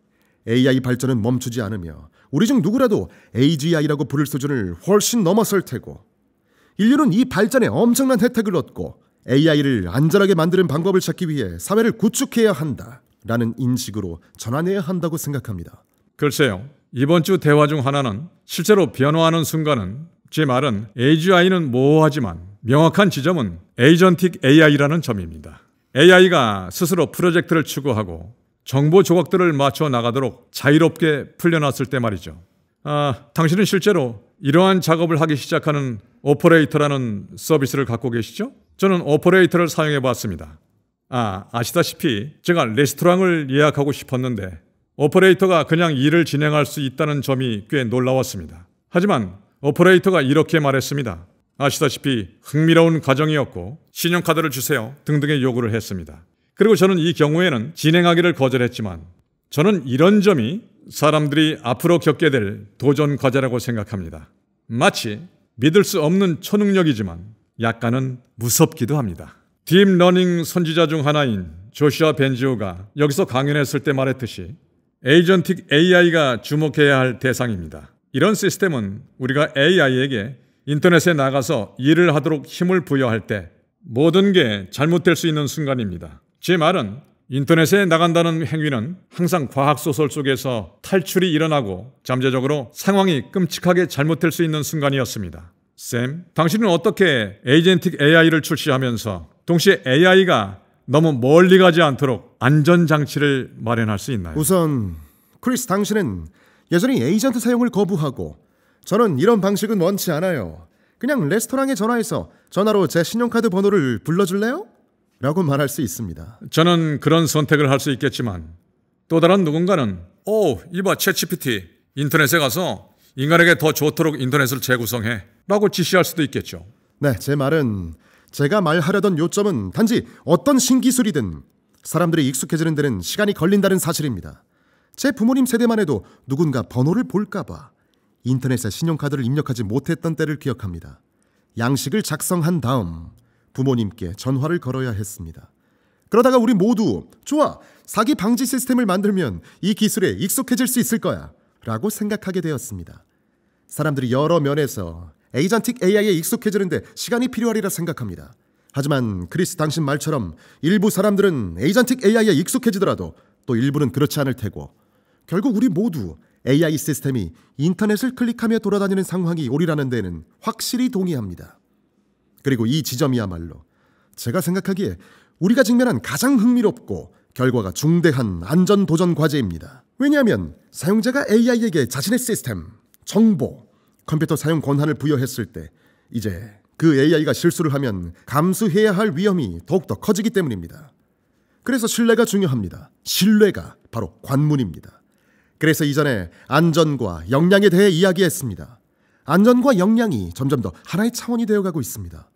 Speaker 2: AI 발전은 멈추지 않으며 우리 중 누구라도 AGI라고 부를 수준을 훨씬 넘어설 테고 인류는 이 발전에 엄청난 혜택을 얻고 AI를 안전하게 만드는 방법을 찾기 위해 사회를 구축해야 한다라는 인식으로 전환해야 한다고 생각합니다.
Speaker 1: 글쎄요. 이번 주 대화 중 하나는 실제로 변화하는 순간은 제 말은 AGI는 모호하지만 명확한 지점은 에이전틱 AI라는 점입니다. AI가 스스로 프로젝트를 추구하고 정보 조각들을 맞춰 나가도록 자유롭게 풀려났을 때 말이죠. 당신은 실제로 이러한 작업을 하기 시작하는 오퍼레이터라는 서비스를 갖고 계시죠? 저는 오퍼레이터를 사용해 봤습니다. 아시다시피 제가 레스토랑을 예약하고 싶었는데 오퍼레이터가 그냥 일을 진행할 수 있다는 점이 꽤 놀라웠습니다. 하지만 오퍼레이터가 이렇게 말했습니다. 아시다시피 흥미로운 과정이었고 신용카드를 주세요 등등의 요구를 했습니다. 그리고 저는 이 경우에는 진행하기를 거절했지만 저는 이런 점이 사람들이 앞으로 겪게 될 도전 과제라고 생각합니다. 마치 믿을 수 없는 초능력이지만 약간은 무섭기도 합니다. 딥러닝 선지자 중 하나인 조슈아 벤지오가 여기서 강연했을 때 말했듯이 에이전틱 AI가 주목해야 할 대상입니다. 이런 시스템은 우리가 AI에게 인터넷에 나가서 일을 하도록 힘을 부여할 때 모든 게 잘못될 수 있는 순간입니다. 제 말은 인터넷에 나간다는 행위는 항상 과학소설 속에서 탈출이 일어나고 잠재적으로 상황이 끔찍하게 잘못될 수 있는 순간이었습니다. 샘, 당신은 어떻게 에이전틱 AI를 출시하면서 동시에 AI가 너무 멀리 가지 않도록 안전장치를 마련할 수 있나요?
Speaker 2: 우선 크리스, 당신은 여전히 에이전트 사용을 거부하고 저는 이런 방식은 원치 않아요. 그냥 레스토랑에 전화해서 전화로 제 신용카드 번호를 불러줄래요? 라고 말할 수 있습니다.
Speaker 1: 저는 그런 선택을 할 수 있겠지만 또 다른 누군가는 이봐 챗GPT 인터넷에 가서 인간에게 더 좋도록 인터넷을 재구성해 라고 지시할 수도 있겠죠.
Speaker 2: 네, 제 말은 제가 말하려던 요점은 단지 어떤 신기술이든 사람들이 익숙해지는 데는 시간이 걸린다는 사실입니다. 제 부모님 세대만 해도 누군가 번호를 볼까봐 인터넷에 신용카드를 입력하지 못했던 때를 기억합니다. 양식을 작성한 다음 부모님께 전화를 걸어야 했습니다. 그러다가 우리 모두 좋아, 사기 방지 시스템을 만들면 이 기술에 익숙해질 수 있을 거야 라고 생각하게 되었습니다. 사람들이 여러 면에서 에이전틱 AI에 익숙해지는데 시간이 필요하리라 생각합니다. 하지만 크리스, 당신 말처럼 일부 사람들은 에이전틱 AI에 익숙해지더라도 또 일부는 그렇지 않을 테고 결국 우리 모두 AI 시스템이 인터넷을 클릭하며 돌아다니는 상황이 오리라는 데는 확실히 동의합니다. 그리고 이 지점이야말로 제가 생각하기에 우리가 직면한 가장 흥미롭고 결과가 중대한 안전 도전 과제입니다. 왜냐하면 사용자가 AI에게 자신의 시스템, 정보, 컴퓨터 사용 권한을 부여했을 때 이제 그 AI가 실수를 하면 감수해야 할 위험이 더욱더 커지기 때문입니다. 그래서 신뢰가 중요합니다. 신뢰가 바로 관문입니다. 그래서 이전에 안전과 역량에 대해 이야기했습니다. 안전과 역량이 점점 더 하나의 차원이 되어가고 있습니다.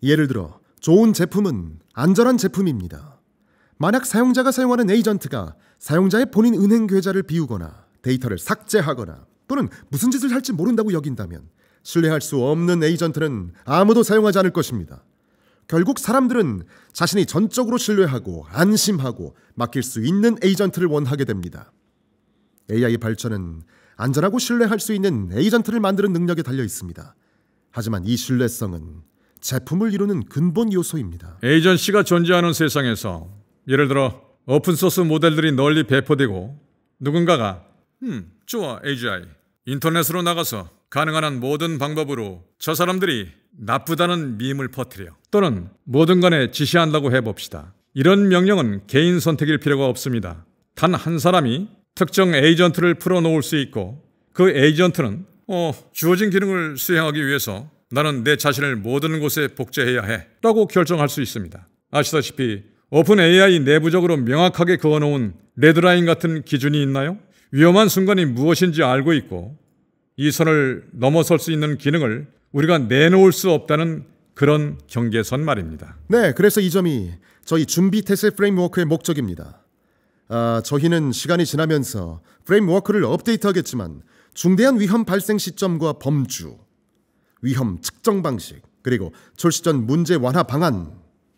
Speaker 2: 예를 들어 좋은 제품은 안전한 제품입니다. 만약 사용자가 사용하는 에이전트가 사용자의 본인 은행 계좌를 비우거나 데이터를 삭제하거나 또는 무슨 짓을 할지 모른다고 여긴다면 신뢰할 수 없는 에이전트는 아무도 사용하지 않을 것입니다. 결국 사람들은 자신이 전적으로 신뢰하고 안심하고 맡길 수 있는 에이전트를 원하게 됩니다. AI 발전은 안전하고 신뢰할 수 있는 에이전트를 만드는 능력에 달려 있습니다. 하지만 이 신뢰성은 제품을 이루는 근본 요소입니다.
Speaker 1: 에이전시가 존재하는 세상에서 예를 들어 오픈소스 모델들이 널리 배포되고 누군가가 좋아 AGI 인터넷으로 나가서 가능한 한 모든 방법으로 저 사람들이 나쁘다는 밈을 퍼뜨려 또는 뭐든 간에 지시한다고 해봅시다. 이런 명령은 개인 선택일 필요가 없습니다. 단 한 사람이 특정 에이전트를 풀어놓을 수 있고 그 에이전트는 주어진 기능을 수행하기 위해서 나는 내 자신을 모든 곳에 복제해야 해 라고 결정할 수 있습니다. 아시다시피 오픈 AI 내부적으로 명확하게 그어놓은 레드라인 같은 기준이 있나요? 위험한 순간이 무엇인지 알고 있고 이 선을 넘어설 수 있는 기능을 우리가 내놓을 수 없다는 그런 경계선 말입니다.
Speaker 2: 네, 그래서 이 점이 저희 준비 태세 프레임워크의 목적입니다. 저희는 시간이 지나면서 프레임워크를 업데이트하겠지만 중대한 위험 발생 시점과 범주, 위험 측정 방식, 그리고 출시 전 문제 완화 방안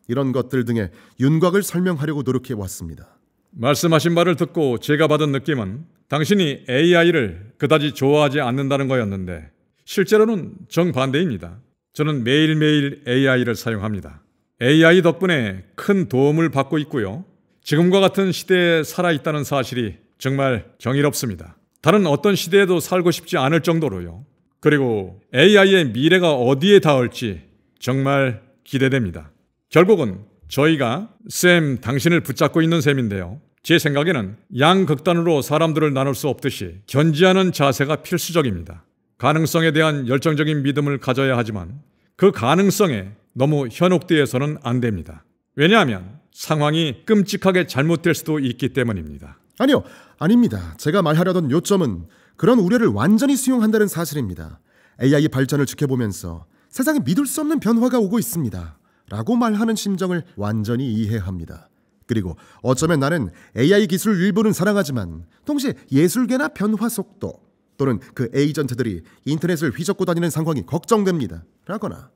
Speaker 2: 이런 것들 등의 윤곽을 설명하려고 노력해 왔습니다.
Speaker 1: 말씀하신 말을 듣고 제가 받은 느낌은 당신이 AI를 그다지 좋아하지 않는다는 거였는데 실제로는 정반대입니다. 저는 매일매일 AI를 사용합니다. AI 덕분에 큰 도움을 받고 있고요. 지금과 같은 시대에 살아있다는 사실이 정말 경이롭습니다. 다른 어떤 시대에도 살고 싶지 않을 정도로요. 그리고 AI의 미래가 어디에 닿을지 정말 기대됩니다. 결국은 저희가 쌤 당신을 붙잡고 있는 셈인데요. 제 생각에는 양극단으로 사람들을 나눌 수 없듯이 견지하는 자세가 필수적입니다. 가능성에 대한 열정적인 믿음을 가져야 하지만 그 가능성에 너무 현혹되어서는 안 됩니다. 왜냐하면 상황이 끔찍하게 잘못될 수도 있기 때문입니다.
Speaker 2: 아니요, 아닙니다. 제가 말하려던 요점은 그런 우려를 완전히 수용한다는 사실입니다. AI 발전을 지켜보면서 세상에 믿을 수 없는 변화가 오고 있습니다 라고 말하는 심정을 완전히 이해합니다. 그리고 어쩌면 나는 AI 기술 일부는 사랑하지만 동시에 예술계나 변화 속도 또는 그 에이전트들이 인터넷을 휘젓고 다니는 상황이 걱정됩니다 라거나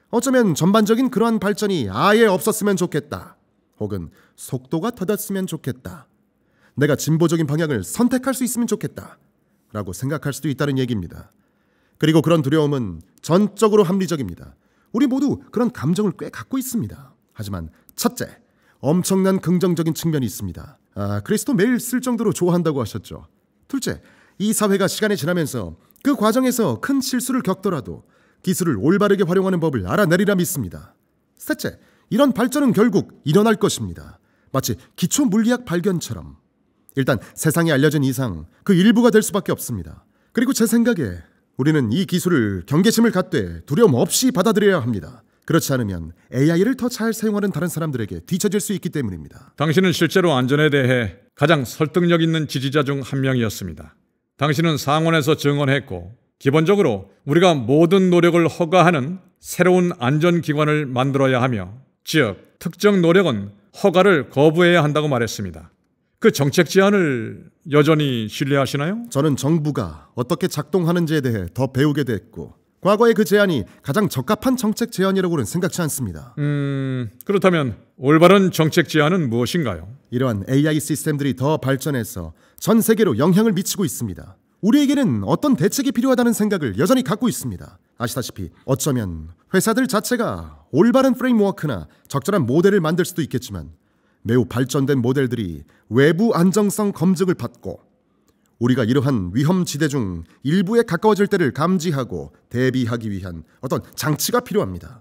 Speaker 2: 어쩌면 전반적인 그러한 발전이 아예 없었으면 좋겠다 혹은 속도가 더뎠으면 좋겠다, 내가 진보적인 방향을 선택할 수 있으면 좋겠다 라고 생각할 수도 있다는 얘기입니다. 그리고 그런 두려움은 전적으로 합리적입니다. 우리 모두 그런 감정을 꽤 갖고 있습니다. 하지만 첫째, 엄청난 긍정적인 측면이 있습니다. 크리스도 매일 쓸 정도로 좋아한다고 하셨죠. 둘째, 이 사회가 시간이 지나면서 그 과정에서 큰 실수를 겪더라도 기술을 올바르게 활용하는 법을 알아내리라 믿습니다. 셋째, 이런 발전은 결국 일어날 것입니다. 마치 기초 물리학 발견처럼. 일단 세상에 알려진 이상 그 일부가 될 수밖에 없습니다. 그리고 제 생각에 우리는 이 기술을 경계심을 갖되 두려움 없이 받아들여야 합니다. 그렇지 않으면 AI를 더 잘 사용하는 다른 사람들에게 뒤처질 수 있기 때문입니다.
Speaker 1: 당신은 실제로 안전에 대해 가장 설득력 있는 지지자 중 한 명이었습니다. 당신은 상원에서 증언했고 기본적으로 우리가 모든 노력을 허가하는 새로운 안전기관을 만들어야 하며, 즉 특정 노력은 허가를 거부해야 한다고 말했습니다. 그 정책 제안을 여전히 신뢰하시나요?
Speaker 2: 저는 정부가 어떻게 작동하는지에 대해 더 배우게 됐고 과거의 그 제안이 가장 적합한 정책 제안이라고는 생각지 않습니다.
Speaker 1: 그렇다면 올바른 정책 제안은 무엇인가요?
Speaker 2: 이러한 AI 시스템들이 더 발전해서 전 세계로 영향을 미치고 있습니다. 우리에게는 어떤 대책이 필요하다는 생각을 여전히 갖고 있습니다. 아시다시피 어쩌면 회사들 자체가 올바른 프레임워크나 적절한 모델을 만들 수도 있겠지만 매우 발전된 모델들이 외부 안정성 검증을 받고 우리가 이러한 위험지대 중 일부에 가까워질 때를 감지하고 대비하기 위한 어떤 장치가 필요합니다.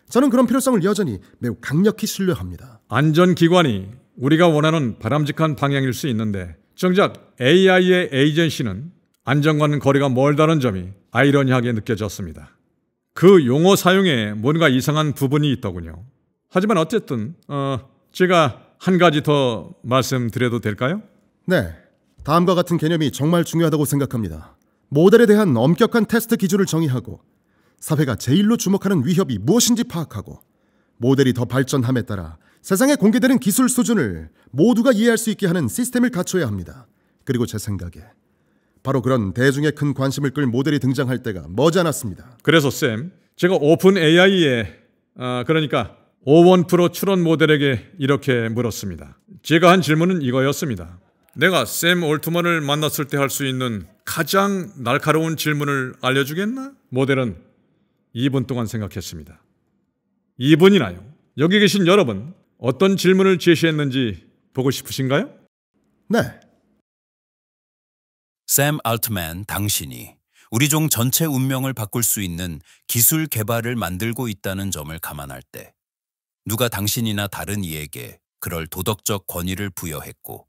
Speaker 2: 저는 그런 필요성을 여전히 매우 강력히 신뢰합니다.
Speaker 1: 안전기관이 우리가 원하는 바람직한 방향일 수 있는데 정작 AI의 에이전시는 안전과는 거리가 멀다는 점이 아이러니하게 느껴졌습니다. 그 용어 사용에 뭔가 이상한 부분이 있더군요. 하지만 어쨌든 제가 한 가지 더 말씀드려도 될까요?
Speaker 2: 네, 다음과 같은 개념이 정말 중요하다고 생각합니다. 모델에 대한 엄격한 테스트 기준을 정의하고 사회가 제일로 주목하는 위협이 무엇인지 파악하고 모델이 더 발전함에 따라 세상에 공개되는 기술 수준을 모두가 이해할 수 있게 하는 시스템을 갖춰야 합니다. 그리고 제 생각에 바로 그런 대중의 큰 관심을 끌 모델이 등장할 때가 머지않았습니다.
Speaker 1: 그래서 쌤, 제가 오픈 AI의 그러니까 오원 프로 출원 모델에게 이렇게 물었습니다. 제가 한 질문은 이거였습니다. 내가 샘 올트먼을 만났을 때 할 수 있는 가장 날카로운 질문을 알려주겠나? 모델은 2분 동안 생각했습니다. 2분이나요? 여기 계신 여러분, 어떤 질문을 제시했는지 보고 싶으신가요?
Speaker 2: 네.
Speaker 4: 샘 알트만 당신이 우리 종 전체 운명을 바꿀 수 있는 기술 개발을 만들고 있다는 점을 감안할 때 누가 당신이나 다른 이에게 그럴 도덕적 권위를 부여했고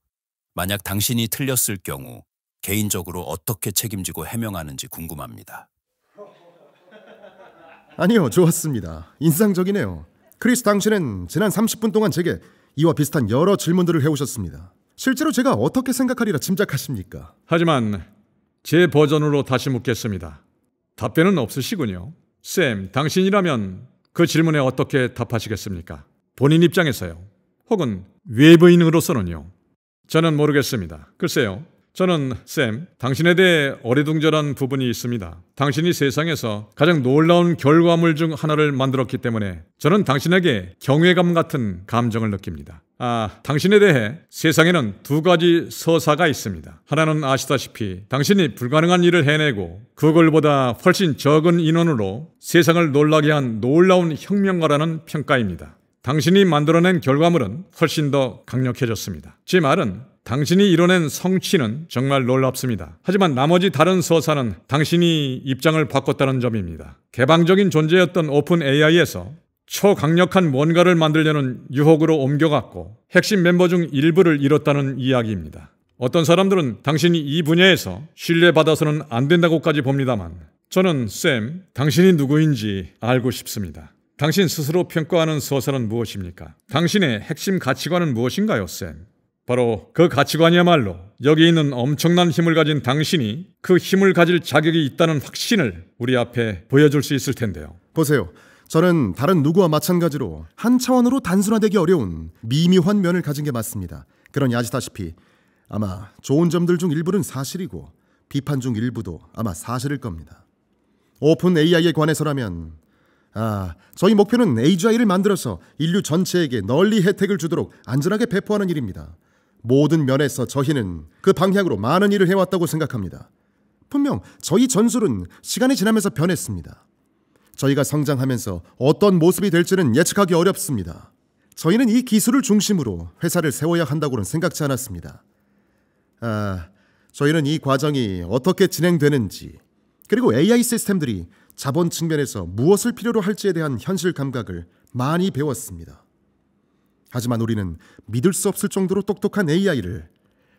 Speaker 4: 만약 당신이 틀렸을 경우 개인적으로 어떻게 책임지고 해명하는지 궁금합니다.
Speaker 2: 아니요, 좋았습니다. 인상적이네요. 크리스, 당신은 지난 30분 동안 제게 이와 비슷한 여러 질문들을 해오셨습니다. 실제로 제가 어떻게 생각하리라 짐작하십니까?
Speaker 1: 하지만 제 버전으로 다시 묻겠습니다. 답변은 없으시군요. 쌤, 당신이라면 그 질문에 어떻게 답하시겠습니까? 본인 입장에서요. 혹은 외부인으로서는요. 저는 모르겠습니다. 글쎄요. 저는 쌤, 당신에 대해 어리둥절한 부분이 있습니다. 당신이 세상에서 가장 놀라운 결과물 중 하나를 만들었기 때문에 저는 당신에게 경외감 같은 감정을 느낍니다. 당신에 대해 세상에는 두 가지 서사가 있습니다. 하나는 아시다시피 당신이 불가능한 일을 해내고 그걸보다 훨씬 적은 인원으로 세상을 놀라게 한 놀라운 혁명가라는 평가입니다. 당신이 만들어낸 결과물은 훨씬 더 강력해졌습니다. 제 말은 당신이 이뤄낸 성취는 정말 놀랍습니다. 하지만 나머지 다른 서사는 당신이 입장을 바꿨다는 점입니다. 개방적인 존재였던 오픈 AI에서 초강력한 뭔가를 만들려는 유혹으로 옮겨갔고 핵심 멤버 중 일부를 잃었다는 이야기입니다. 어떤 사람들은 당신이 이 분야에서 신뢰받아서는 안 된다고까지 봅니다만 저는 샘, 당신이 누구인지 알고 싶습니다. 당신 스스로 평가하는 서사는 무엇입니까? 당신의 핵심 가치관은 무엇인가요, 샘? 바로 그 가치관이야말로 여기 있는 엄청난 힘을 가진 당신이 그 힘을 가질 자격이 있다는 확신을 우리 앞에 보여줄 수 있을 텐데요.
Speaker 2: 보세요. 저는 다른 누구와 마찬가지로 한 차원으로 단순화되기 어려운 미묘한 면을 가진 게 맞습니다. 그러니 아시다시피 아마 좋은 점들 중 일부는 사실이고 비판 중 일부도 아마 사실일 겁니다. 오픈 AI에 관해서라면 저희 목표는 AGI를 만들어서 인류 전체에게 널리 혜택을 주도록 안전하게 배포하는 일입니다. 모든 면에서 저희는 그 방향으로 많은 일을 해왔다고 생각합니다. 분명 저희 전술은 시간이 지나면서 변했습니다. 저희가 성장하면서 어떤 모습이 될지는 예측하기 어렵습니다. 저희는 이 기술을 중심으로 회사를 세워야 한다고는 생각지 않았습니다. 저희는 이 과정이 어떻게 진행되는지 그리고 AI 시스템들이 자본 측면에서 무엇을 필요로 할지에 대한 현실 감각을 많이 배웠습니다. 하지만 우리는 믿을 수 없을 정도로 똑똑한 AI를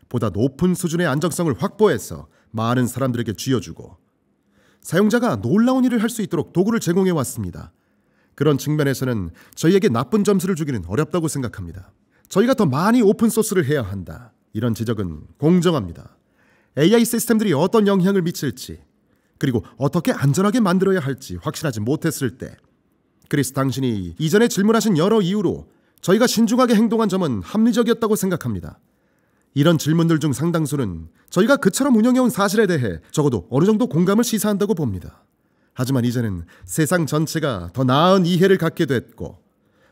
Speaker 2: 보다 높은 수준의 안정성을 확보해서 많은 사람들에게 쥐어주고 사용자가 놀라운 일을 할 수 있도록 도구를 제공해 왔습니다. 그런 측면에서는 저희에게 나쁜 점수를 주기는 어렵다고 생각합니다. 저희가 더 많이 오픈소스를 해야 한다. 이런 지적은 공정합니다. AI 시스템들이 어떤 영향을 미칠지 그리고 어떻게 안전하게 만들어야 할지 확신하지 못했을 때 크리스 당신이 이전에 질문하신 여러 이유로 저희가 신중하게 행동한 점은 합리적이었다고 생각합니다. 이런 질문들 중 상당수는 저희가 그처럼 운영해온 사실에 대해 적어도 어느 정도 공감을 시사한다고 봅니다. 하지만 이제는 세상 전체가 더 나은 이해를 갖게 됐고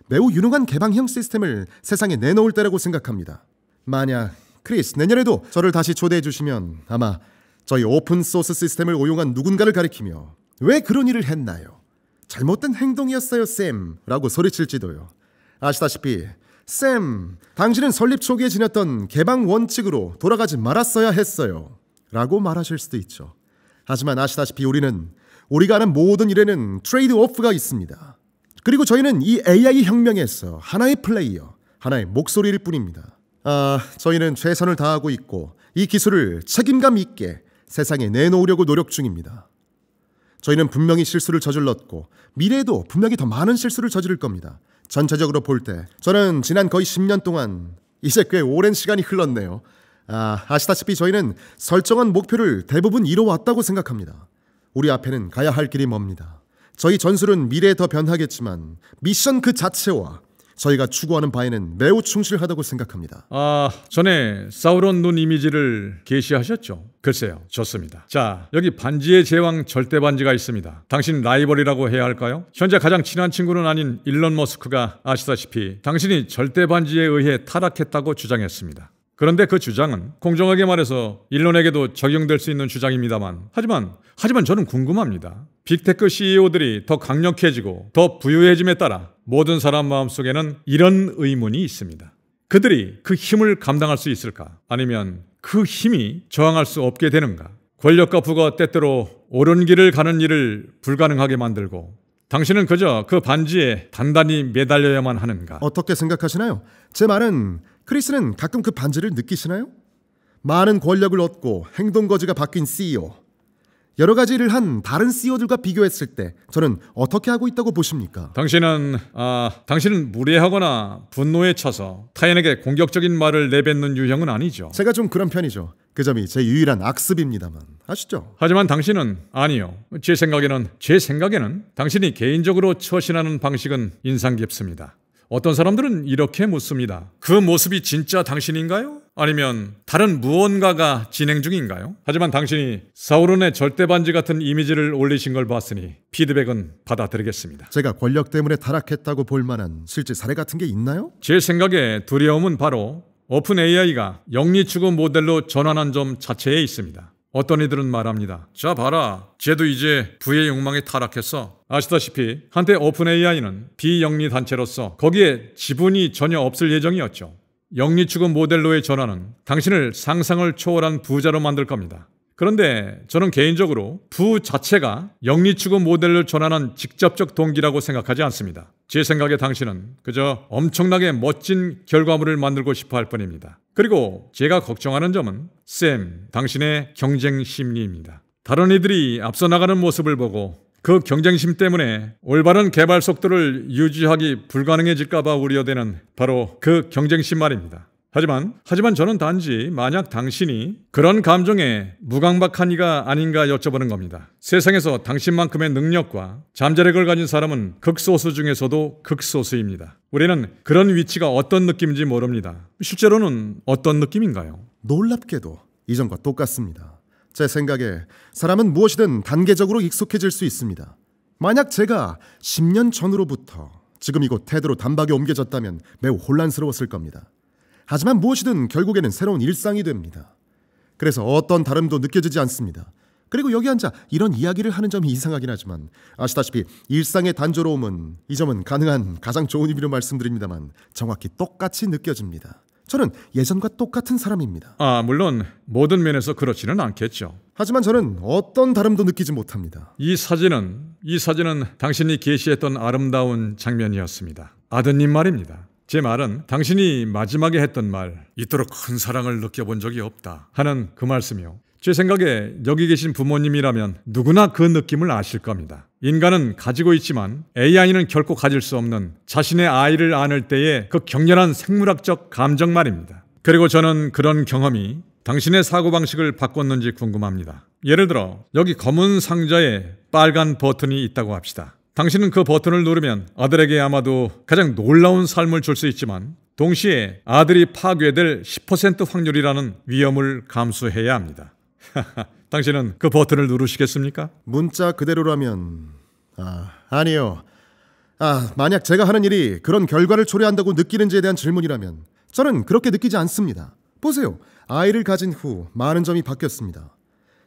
Speaker 2: 매우 유능한 개방형 시스템을 세상에 내놓을 때라고 생각합니다. 만약 크리스 내년에도 저를 다시 초대해 주시면 아마 저희 오픈소스 시스템을 오용한 누군가를 가리키며 왜 그런 일을 했나요? 잘못된 행동이었어요, 샘 라고 소리칠지도요. 아시다시피 샘, 당신은 설립 초기에 지녔던 개방 원칙으로 돌아가지 말았어야 했어요 라고 말하실 수도 있죠. 하지만 아시다시피 우리가 하는 모든 일에는 트레이드 오프가 있습니다. 그리고 저희는 이 AI 혁명에서 하나의 플레이어, 하나의 목소리일 뿐입니다. 저희는 최선을 다하고 있고 이 기술을 책임감 있게 세상에 내놓으려고 노력 중입니다. 저희는 분명히 실수를 저질렀고 미래에도 분명히 더 많은 실수를 저지를 겁니다. 전체적으로 볼 때 저는 지난 거의 10년 동안 이제 꽤 오랜 시간이 흘렀네요. 아시다시피 저희는 설정한 목표를 대부분 이뤄왔다고 생각합니다. 우리 앞에는 가야 할 길이 멉니다. 저희 전술은 미래에 더 변하겠지만 미션 그 자체와 저희가 추구하는 바에는 매우 충실하다고 생각합니다.
Speaker 1: 전에 사우론 눈 이미지를 게시하셨죠? 글쎄요, 좋습니다. 자, 여기 반지의 제왕 절대 반지가 있습니다. 당신 라이벌이라고 해야 할까요? 현재 가장 친한 친구는 아닌 일론 머스크가 아시다시피 당신이 절대 반지에 의해 타락했다고 주장했습니다. 그런데 그 주장은 공정하게 말해서 일론에게도 적용될 수 있는 주장입니다만 하지만 저는 궁금합니다. 빅테크 CEO들이 더 강력해지고 더 부유해짐에 따라 모든 사람 마음속에는 이런 의문이 있습니다. 그들이 그 힘을 감당할 수 있을까? 아니면 그 힘이 저항할 수 없게 되는가? 권력과 부가 때때로 옳은 길을 가는 일을 불가능하게 만들고 당신은 그저 그 반지에 단단히 매달려야만 하는가?
Speaker 2: 어떻게 생각하시나요? 제 말은 크리스는 가끔 그 반지를 느끼시나요? 많은 권력을 얻고 행동거지가 바뀐 CEO, 여러 가지 일을 한 다른 CEO들과 비교했을 때 저는 어떻게 하고 있다고 보십니까?
Speaker 1: 당신은 무례하거나 분노에 차서 타인에게 공격적인 말을 내뱉는 유형은 아니죠.
Speaker 2: 제가 좀 그런 편이죠. 그 점이 제 유일한 악습입니다만 아시죠?
Speaker 1: 하지만 당신은 아니요. 제 생각에는 당신이 개인적으로 처신하는 방식은 인상 깊습니다. 어떤 사람들은 이렇게 묻습니다. 그 모습이 진짜 당신인가요? 아니면 다른 무언가가 진행 중인가요? 하지만 당신이 사우론의 절대 반지 같은 이미지를 올리신 걸 봤으니 피드백은 받아들이겠습니다.
Speaker 2: 제가 권력 때문에 타락했다고 볼 만한 실제 사례 같은 게 있나요?
Speaker 1: 제 생각에 두려움은 바로 오픈 AI가 영리 추구 모델로 전환한 점 자체에 있습니다. 어떤 이들은 말합니다. 자 봐라, 쟤도 이제 부의 욕망에 타락했어. 아시다시피 한때 오픈 AI는 비영리 단체로서 거기에 지분이 전혀 없을 예정이었죠. 영리 추구 모델로의 전환은 당신을 상상을 초월한 부자로 만들 겁니다. 그런데 저는 개인적으로 부 자체가 영리추구 모델을 전환한 직접적 동기라고 생각하지 않습니다. 제 생각에 당신은 그저 엄청나게 멋진 결과물을 만들고 싶어 할 뿐입니다. 그리고 제가 걱정하는 점은 당신의 경쟁 심리입니다. 다른 이들이 앞서 나가는 모습을 보고 그 경쟁심 때문에 올바른 개발 속도를 유지하기 불가능해질까봐 우려되는 바로 그 경쟁심 말입니다. 하지만 저는 단지 만약 당신이 그런 감정에 무강박한 이가 아닌가 여쭤보는 겁니다. 세상에서 당신만큼의 능력과 잠재력을 가진 사람은 극소수 중에서도 극소수입니다. 우리는 그런 위치가 어떤 느낌인지 모릅니다. 실제로는 어떤 느낌인가요?
Speaker 2: 놀랍게도 이전과 똑같습니다. 제 생각에 사람은 무엇이든 단계적으로 익숙해질 수 있습니다. 만약 제가 10년 전으로부터 지금 이곳 테드로 단박에 옮겨졌다면 매우 혼란스러웠을 겁니다. 하지만 무엇이든 결국에는 새로운 일상이 됩니다. 그래서 어떤 다름도 느껴지지 않습니다. 그리고 여기 앉아 이런 이야기를 하는 점이 이상하긴 하지만 아시다시피 일상의 단조로움은 이 점은 가능한 가장 좋은 의미로 말씀드립니다만 정확히 똑같이 느껴집니다. 저는 예전과 똑같은 사람입니다.
Speaker 1: 물론 모든 면에서 그렇지는 않겠죠.
Speaker 2: 하지만 저는 어떤 다름도 느끼지 못합니다.
Speaker 1: 이 사진은 당신이 계시했던 아름다운 장면이었습니다. 아드님 말입니다. 제 말은 당신이 마지막에 했던 말, 이토록 큰 사랑을 느껴본 적이 없다 하는 그 말씀이요. 제 생각에 여기 계신 부모님이라면 누구나 그 느낌을 아실 겁니다. 인간은 가지고 있지만 AI는 결코 가질 수 없는 자신의 아이를 안을 때의 그 격렬한 생물학적 감정 말입니다. 그리고 저는 그런 경험이 당신의 사고방식을 바꿨는지 궁금합니다. 예를 들어 여기 검은 상자에 빨간 버튼이 있다고 합시다. 당신은 그 버튼을 누르면 아들에게 아마도 가장 놀라운 삶을 줄 수 있지만 동시에 아들이 파괴될 10% 확률이라는 위험을 감수해야 합니다. 당신은 그 버튼을 누르시겠습니까?
Speaker 2: 문자 그대로라면 아니요. 만약 제가 하는 일이 그런 결과를 초래한다고 느끼는지에 대한 질문이라면 저는 그렇게 느끼지 않습니다. 보세요. 아이를 가진 후 많은 점이 바뀌었습니다.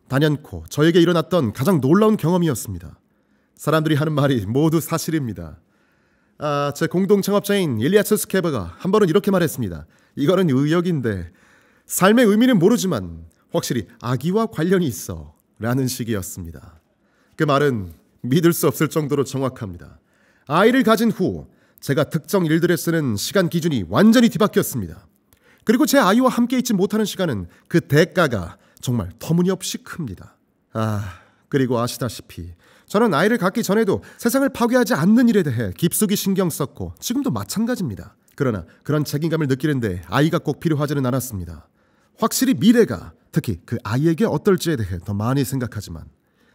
Speaker 2: 단연코 저에게 일어났던 가장 놀라운 경험이었습니다. 사람들이 하는 말이 모두 사실입니다. 제 공동 창업자인 일리아츠 스케바가 한 번은 이렇게 말했습니다. 이거는 의역인데 삶의 의미는 모르지만 확실히 아기와 관련이 있어 라는 식이었습니다. 그 말은 믿을 수 없을 정도로 정확합니다. 아이를 가진 후 제가 특정 일들에 쓰는 시간 기준이 완전히 뒤바뀌었습니다. 그리고 제 아이와 함께 있지 못하는 시간은 그 대가가 정말 터무니없이 큽니다. 그리고 아시다시피 저는 아이를 갖기 전에도 세상을 파괴하지 않는 일에 대해 깊숙이 신경 썼고 지금도 마찬가지입니다. 그러나 그런 책임감을 느끼는데 아이가 꼭 필요하지는 않았습니다. 확실히 미래가 특히 그 아이에게 어떨지에 대해 더 많이 생각하지만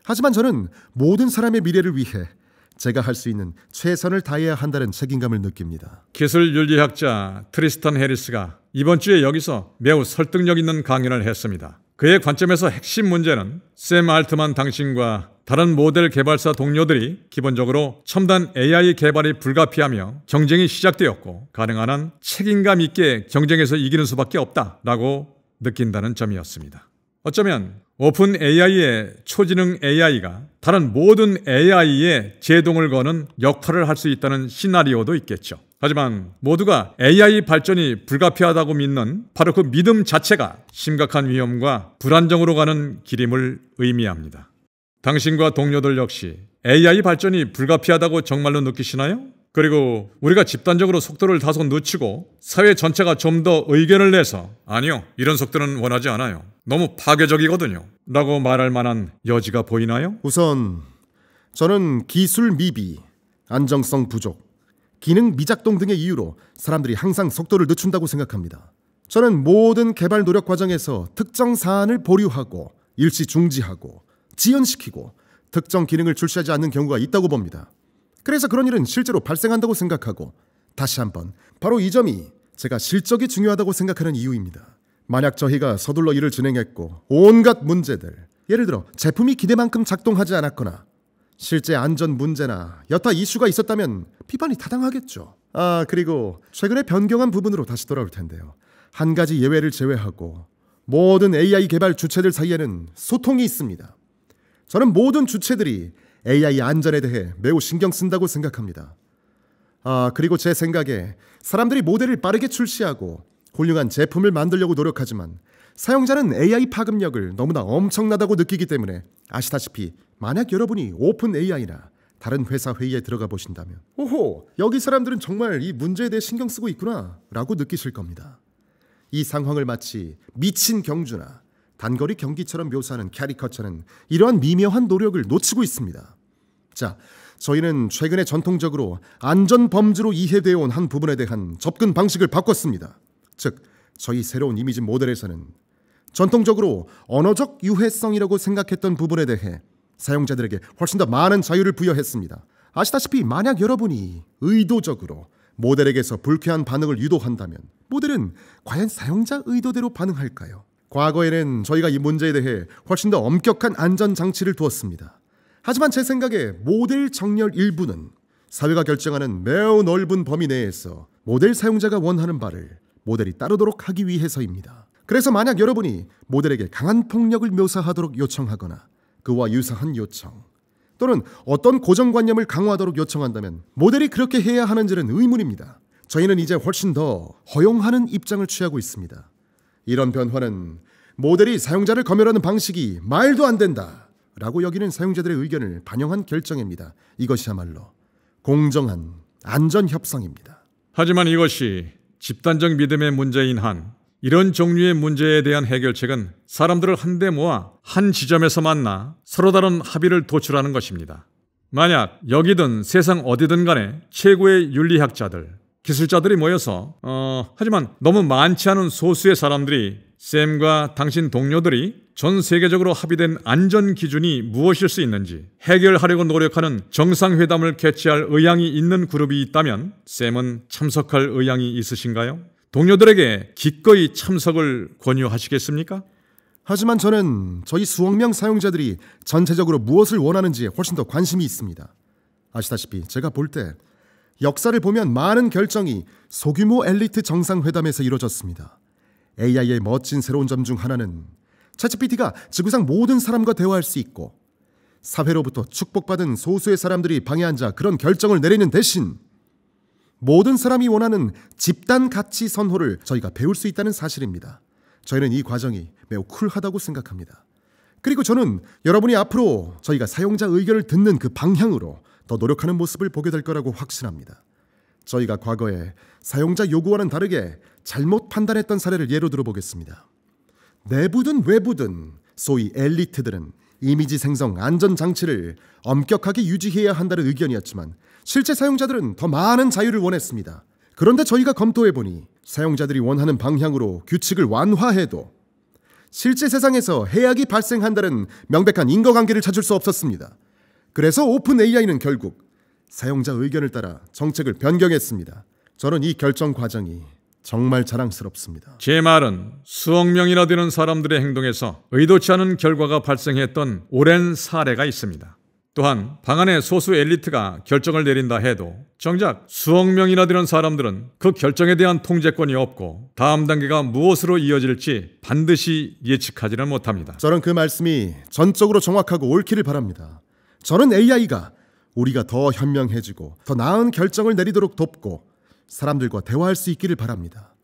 Speaker 2: 하지만 저는 모든 사람의 미래를 위해 제가 할 수 있는 최선을 다해야 한다는 책임감을 느낍니다.
Speaker 1: 기술윤리학자 트리스탄 해리스가 이번 주에 여기서 매우 설득력 있는 강연을 했습니다. 그의 관점에서 핵심 문제는 샘 알트만 당신과 다른 모델 개발사 동료들이 기본적으로 첨단 AI 개발이 불가피하며 경쟁이 시작되었고 가능한 한 책임감 있게 경쟁에서 이기는 수밖에 없다라고 느낀다는 점이었습니다. 어쩌면 오픈 AI의 초지능 AI가 다른 모든 AI에 제동을 거는 역할을 할 수 있다는 시나리오도 있겠죠. 하지만 모두가 AI 발전이 불가피하다고 믿는 바로 그 믿음 자체가 심각한 위험과 불안정으로 가는 길임을 의미합니다. 당신과 동료들 역시 AI 발전이 불가피하다고 정말로 느끼시나요? 그리고 우리가 집단적으로 속도를 다소 늦추고 사회 전체가 좀 더 의견을 내서 아니요, 이런 속도는 원하지 않아요. 너무 파괴적이거든요. 라고 말할 만한 여지가 보이나요?
Speaker 2: 우선 저는 기술 미비, 안정성 부족, 기능 미작동 등의 이유로 사람들이 항상 속도를 늦춘다고 생각합니다. 저는 모든 개발 노력 과정에서 특정 사안을 보류하고 일시 중지하고 지연시키고 특정 기능을 출시하지 않는 경우가 있다고 봅니다. 그래서 그런 일은 실제로 발생한다고 생각하고 다시 한번 바로 이 점이 제가 실적이 중요하다고 생각하는 이유입니다. 만약 저희가 서둘러 일을 진행했고 온갖 문제들, 예를 들어 제품이 기대만큼 작동하지 않았거나 실제 안전 문제나 여타 이슈가 있었다면 비판이 타당하겠죠. 그리고 최근에 변경한 부분으로 다시 돌아올 텐데요. 한 가지 예외를 제외하고 모든 AI 개발 주체들 사이에는 소통이 있습니다. 저는 모든 주체들이 AI 안전에 대해 매우 신경 쓴다고 생각합니다. 그리고 제 생각에 사람들이 모델을 빠르게 출시하고 훌륭한 제품을 만들려고 노력하지만 사용자는 AI 파급력을 너무나 엄청나다고 느끼기 때문에 아시다시피 만약 여러분이 오픈 AI나 다른 회사 회의에 들어가 보신다면 오호, 여기 사람들은 정말 이 문제에 대해 신경 쓰고 있구나 라고 느끼실 겁니다. 이 상황을 마치 미친 경주나 단거리 경기처럼 묘사하는 캐리커처는 이러한 미묘한 노력을 놓치고 있습니다. 자, 저희는 최근에 전통적으로 안전범주로 이해되어 온 한 부분에 대한 접근 방식을 바꿨습니다. 즉, 저희 새로운 이미지 모델에서는 전통적으로 언어적 유해성이라고 생각했던 부분에 대해 사용자들에게 훨씬 더 많은 자유를 부여했습니다. 아시다시피 만약 여러분이 의도적으로 모델에게서 불쾌한 반응을 유도한다면 모델은 과연 사용자 의도대로 반응할까요? 과거에는 저희가 이 문제에 대해 훨씬 더 엄격한 안전장치를 두었습니다. 하지만 제 생각에 모델 정렬 일부는 사회가 결정하는 매우 넓은 범위 내에서 모델 사용자가 원하는 바를 모델이 따르도록 하기 위해서입니다. 그래서 만약 여러분이 모델에게 강한 폭력을 묘사하도록 요청하거나 그와 유사한 요청 또는 어떤 고정관념을 강화하도록 요청한다면 모델이 그렇게 해야 하는지는 의문입니다. 저희는 이제 훨씬 더 허용하는 입장을 취하고 있습니다. 이런 변화는 모델이 사용자를 검열하는 방식이 말도 안 된다 라고 여기는 사용자들의 의견을 반영한 결정입니다. 이것이야말로 공정한 안전협상입니다.
Speaker 1: 하지만 이것이 집단적 믿음의 문제인 한 이런 종류의 문제에 대한 해결책은 사람들을 한데 모아 한 지점에서 만나 서로 다른 합의를 도출하는 것입니다. 만약 여기든 세상 어디든 간에 최고의 윤리학자들, 기술자들이 모여서 하지만 너무 많지 않은 소수의 사람들이 샘과 당신 동료들이 전 세계적으로 합의된 안전 기준이 무엇일 수 있는지 해결하려고 노력하는 정상회담을 개최할 의향이 있는 그룹이 있다면 샘은 참석할 의향이 있으신가요? 동료들에게 기꺼이 참석을 권유하시겠습니까?
Speaker 2: 하지만 저는 저희 수억 명 사용자들이 전체적으로 무엇을 원하는지에 훨씬 더 관심이 있습니다. 아시다시피 제가 볼 때 역사를 보면 많은 결정이 소규모 엘리트 정상회담에서 이루어졌습니다. AI의 멋진 새로운 점 중 하나는 챗GPT가 지구상 모든 사람과 대화할 수 있고 사회로부터 축복받은 소수의 사람들이 방에 앉아 그런 결정을 내리는 대신 모든 사람이 원하는 집단 가치 선호를 저희가 배울 수 있다는 사실입니다. 저희는 이 과정이 매우 쿨하다고 생각합니다. 그리고 저는 여러분이 앞으로 저희가 사용자 의견을 듣는 그 방향으로 더 노력하는 모습을 보게 될 거라고 확신합니다. 저희가 과거에 사용자 요구와는 다르게 잘못 판단했던 사례를 예로 들어보겠습니다. 내부든 외부든 소위 엘리트들은 이미지 생성 안전장치를 엄격하게 유지해야 한다는 의견이었지만 실제 사용자들은 더 많은 자유를 원했습니다. 그런데 저희가 검토해보니 사용자들이 원하는 방향으로 규칙을 완화해도 실제 세상에서 해악이 발생한다는 명백한 인과관계를 찾을 수 없었습니다. 그래서 오픈 AI는 결국 사용자 의견을 따라 정책을 변경했습니다. 저는 이 결정 과정이 정말 자랑스럽습니다.
Speaker 1: 제 말은 수억 명이나 되는 사람들의 행동에서 의도치 않은 결과가 발생했던 오랜 사례가 있습니다. 또한 방안의 소수 엘리트가 결정을 내린다 해도 정작 수억 명이나 되는 사람들은 그 결정에 대한 통제권이 없고 다음 단계가 무엇으로 이어질지 반드시 예측하지는 못합니다.
Speaker 2: 저는 그 말씀이 전적으로 정확하고 옳기를 바랍니다. 저는 AI가 우리가 더 현명해지고 더 나은 결정을 내리도록 돕고 사람들과 대화할 수 있기를 바랍니다.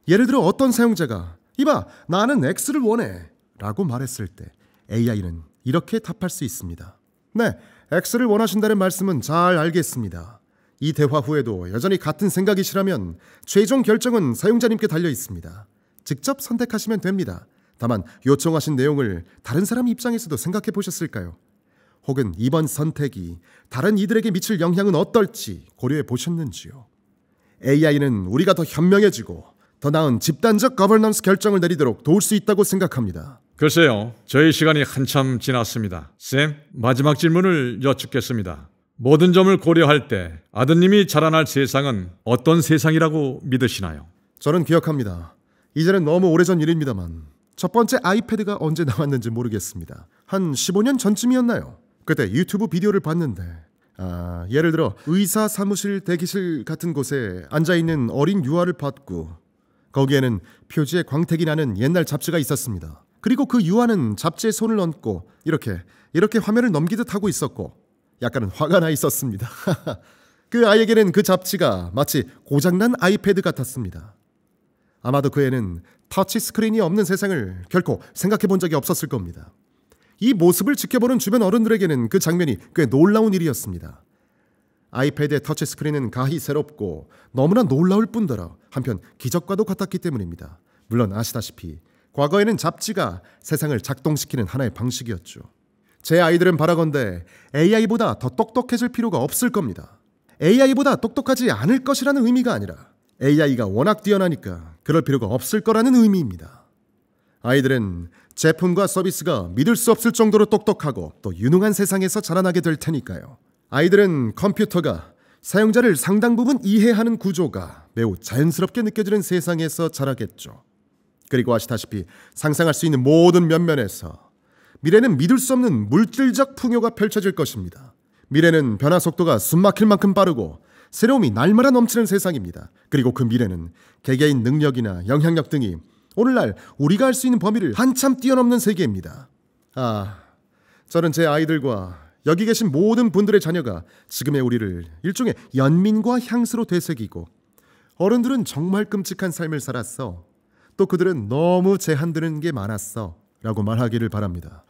Speaker 2: 예를 들어 어떤 사용자가 이봐 나는 X를 원해 라고 말했을 때 AI는 이렇게 답할 수 있습니다. 네, X를 원하신다는 말씀은 잘 알겠습니다. 이 대화 후에도 여전히 같은 생각이시라면 최종 결정은 사용자님께 달려 있습니다. 직접 선택하시면 됩니다. 다만 요청하신 내용을 다른 사람 입장에서도 생각해 보셨을까요? 혹은 이번 선택이 다른 이들에게 미칠 영향은 어떨지 고려해 보셨는지요? AI는 우리가 더 현명해지고 더 나은 집단적 거버넌스 결정을 내리도록 도울 수 있다고 생각합니다.
Speaker 1: 글쎄요, 저희 시간이 한참 지났습니다. 쌤, 마지막 질문을 여쭙겠습니다. 모든 점을 고려할 때 아드님이 자라날 세상은 어떤 세상이라고 믿으시나요?
Speaker 2: 저는 기억합니다. 이제는 너무 오래전 일입니다만 첫 번째 아이패드가 언제 나왔는지 모르겠습니다. 한 15년 전쯤이었나요? 그때 유튜브 비디오를 봤는데 예를 들어 의사 사무실 대기실 같은 곳에 앉아있는 어린 유아를 봤고 거기에는 표지에 광택이 나는 옛날 잡지가 있었습니다. 그리고 그 유아는 잡지에 손을 얹고 이렇게 화면을 넘기듯 하고 있었고 약간은 화가 나 있었습니다. 그 아이에게는 그 잡지가 마치 고장난 아이패드 같았습니다. 아마도 그 애는 터치스크린이 없는 세상을 결코 생각해 본 적이 없었을 겁니다. 이 모습을 지켜보는 주변 어른들에게는 그 장면이 꽤 놀라운 일이었습니다. 아이패드의 터치스크린은 가히 새롭고 너무나 놀라울 뿐더러 한편 기적과도 같았기 때문입니다. 물론 아시다시피 과거에는 잡지가 세상을 작동시키는 하나의 방식이었죠. 제 아이들은 바라건대 AI보다 더 똑똑해질 필요가 없을 겁니다. AI보다 똑똑하지 않을 것이라는 의미가 아니라 AI가 워낙 뛰어나니까 그럴 필요가 없을 거라는 의미입니다. 아이들은 제품과 서비스가 믿을 수 없을 정도로 똑똑하고 또 유능한 세상에서 자라나게 될 테니까요. 아이들은 컴퓨터가 사용자를 상당 부분 이해하는 구조가 매우 자연스럽게 느껴지는 세상에서 자라겠죠. 그리고 아시다시피 상상할 수 있는 모든 면면에서 미래는 믿을 수 없는 물질적 풍요가 펼쳐질 것입니다. 미래는 변화 속도가 숨막힐 만큼 빠르고 새로움이 날마다 넘치는 세상입니다. 그리고 그 미래는 개개인 능력이나 영향력 등이 오늘날 우리가 알 수 있는 범위를 한참 뛰어넘는 세계입니다. 저는 제 아이들과 여기 계신 모든 분들의 자녀가 지금의 우리를 일종의 연민과 향수로 되새기고 어른들은 정말 끔찍한 삶을 살았어. 또 그들은 너무 제한되는 게 많았어. 라고 말하기를 바랍니다.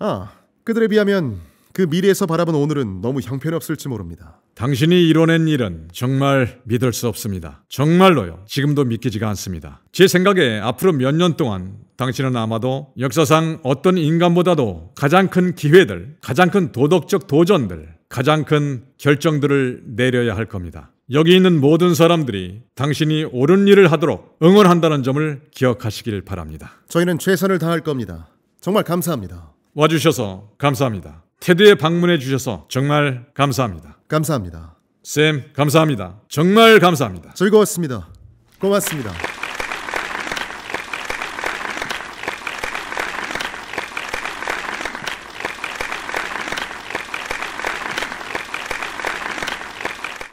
Speaker 2: 그들에 비하면 그 미래에서 바라본 오늘은 너무 형편없을지 모릅니다.
Speaker 1: 당신이 이뤄낸 일은 정말 믿을 수 없습니다. 정말로요. 지금도 믿기지가 않습니다. 제 생각에 앞으로 몇 년 동안 당신은 아마도 역사상 어떤 인간보다도 가장 큰 기회들, 가장 큰 도덕적 도전들, 가장 큰 결정들을 내려야 할 겁니다. 여기 있는 모든 사람들이 당신이 옳은 일을 하도록 응원한다는 점을 기억하시길 바랍니다.
Speaker 2: 저희는 최선을 다할 겁니다. 정말 감사합니다.
Speaker 1: 와주셔서 감사합니다. 테드에 방문해 주셔서 정말 감사합니다.
Speaker 2: 감사합니다.
Speaker 1: 쌤, 감사합니다. 정말 감사합니다.
Speaker 2: 즐거웠습니다. 고맙습니다.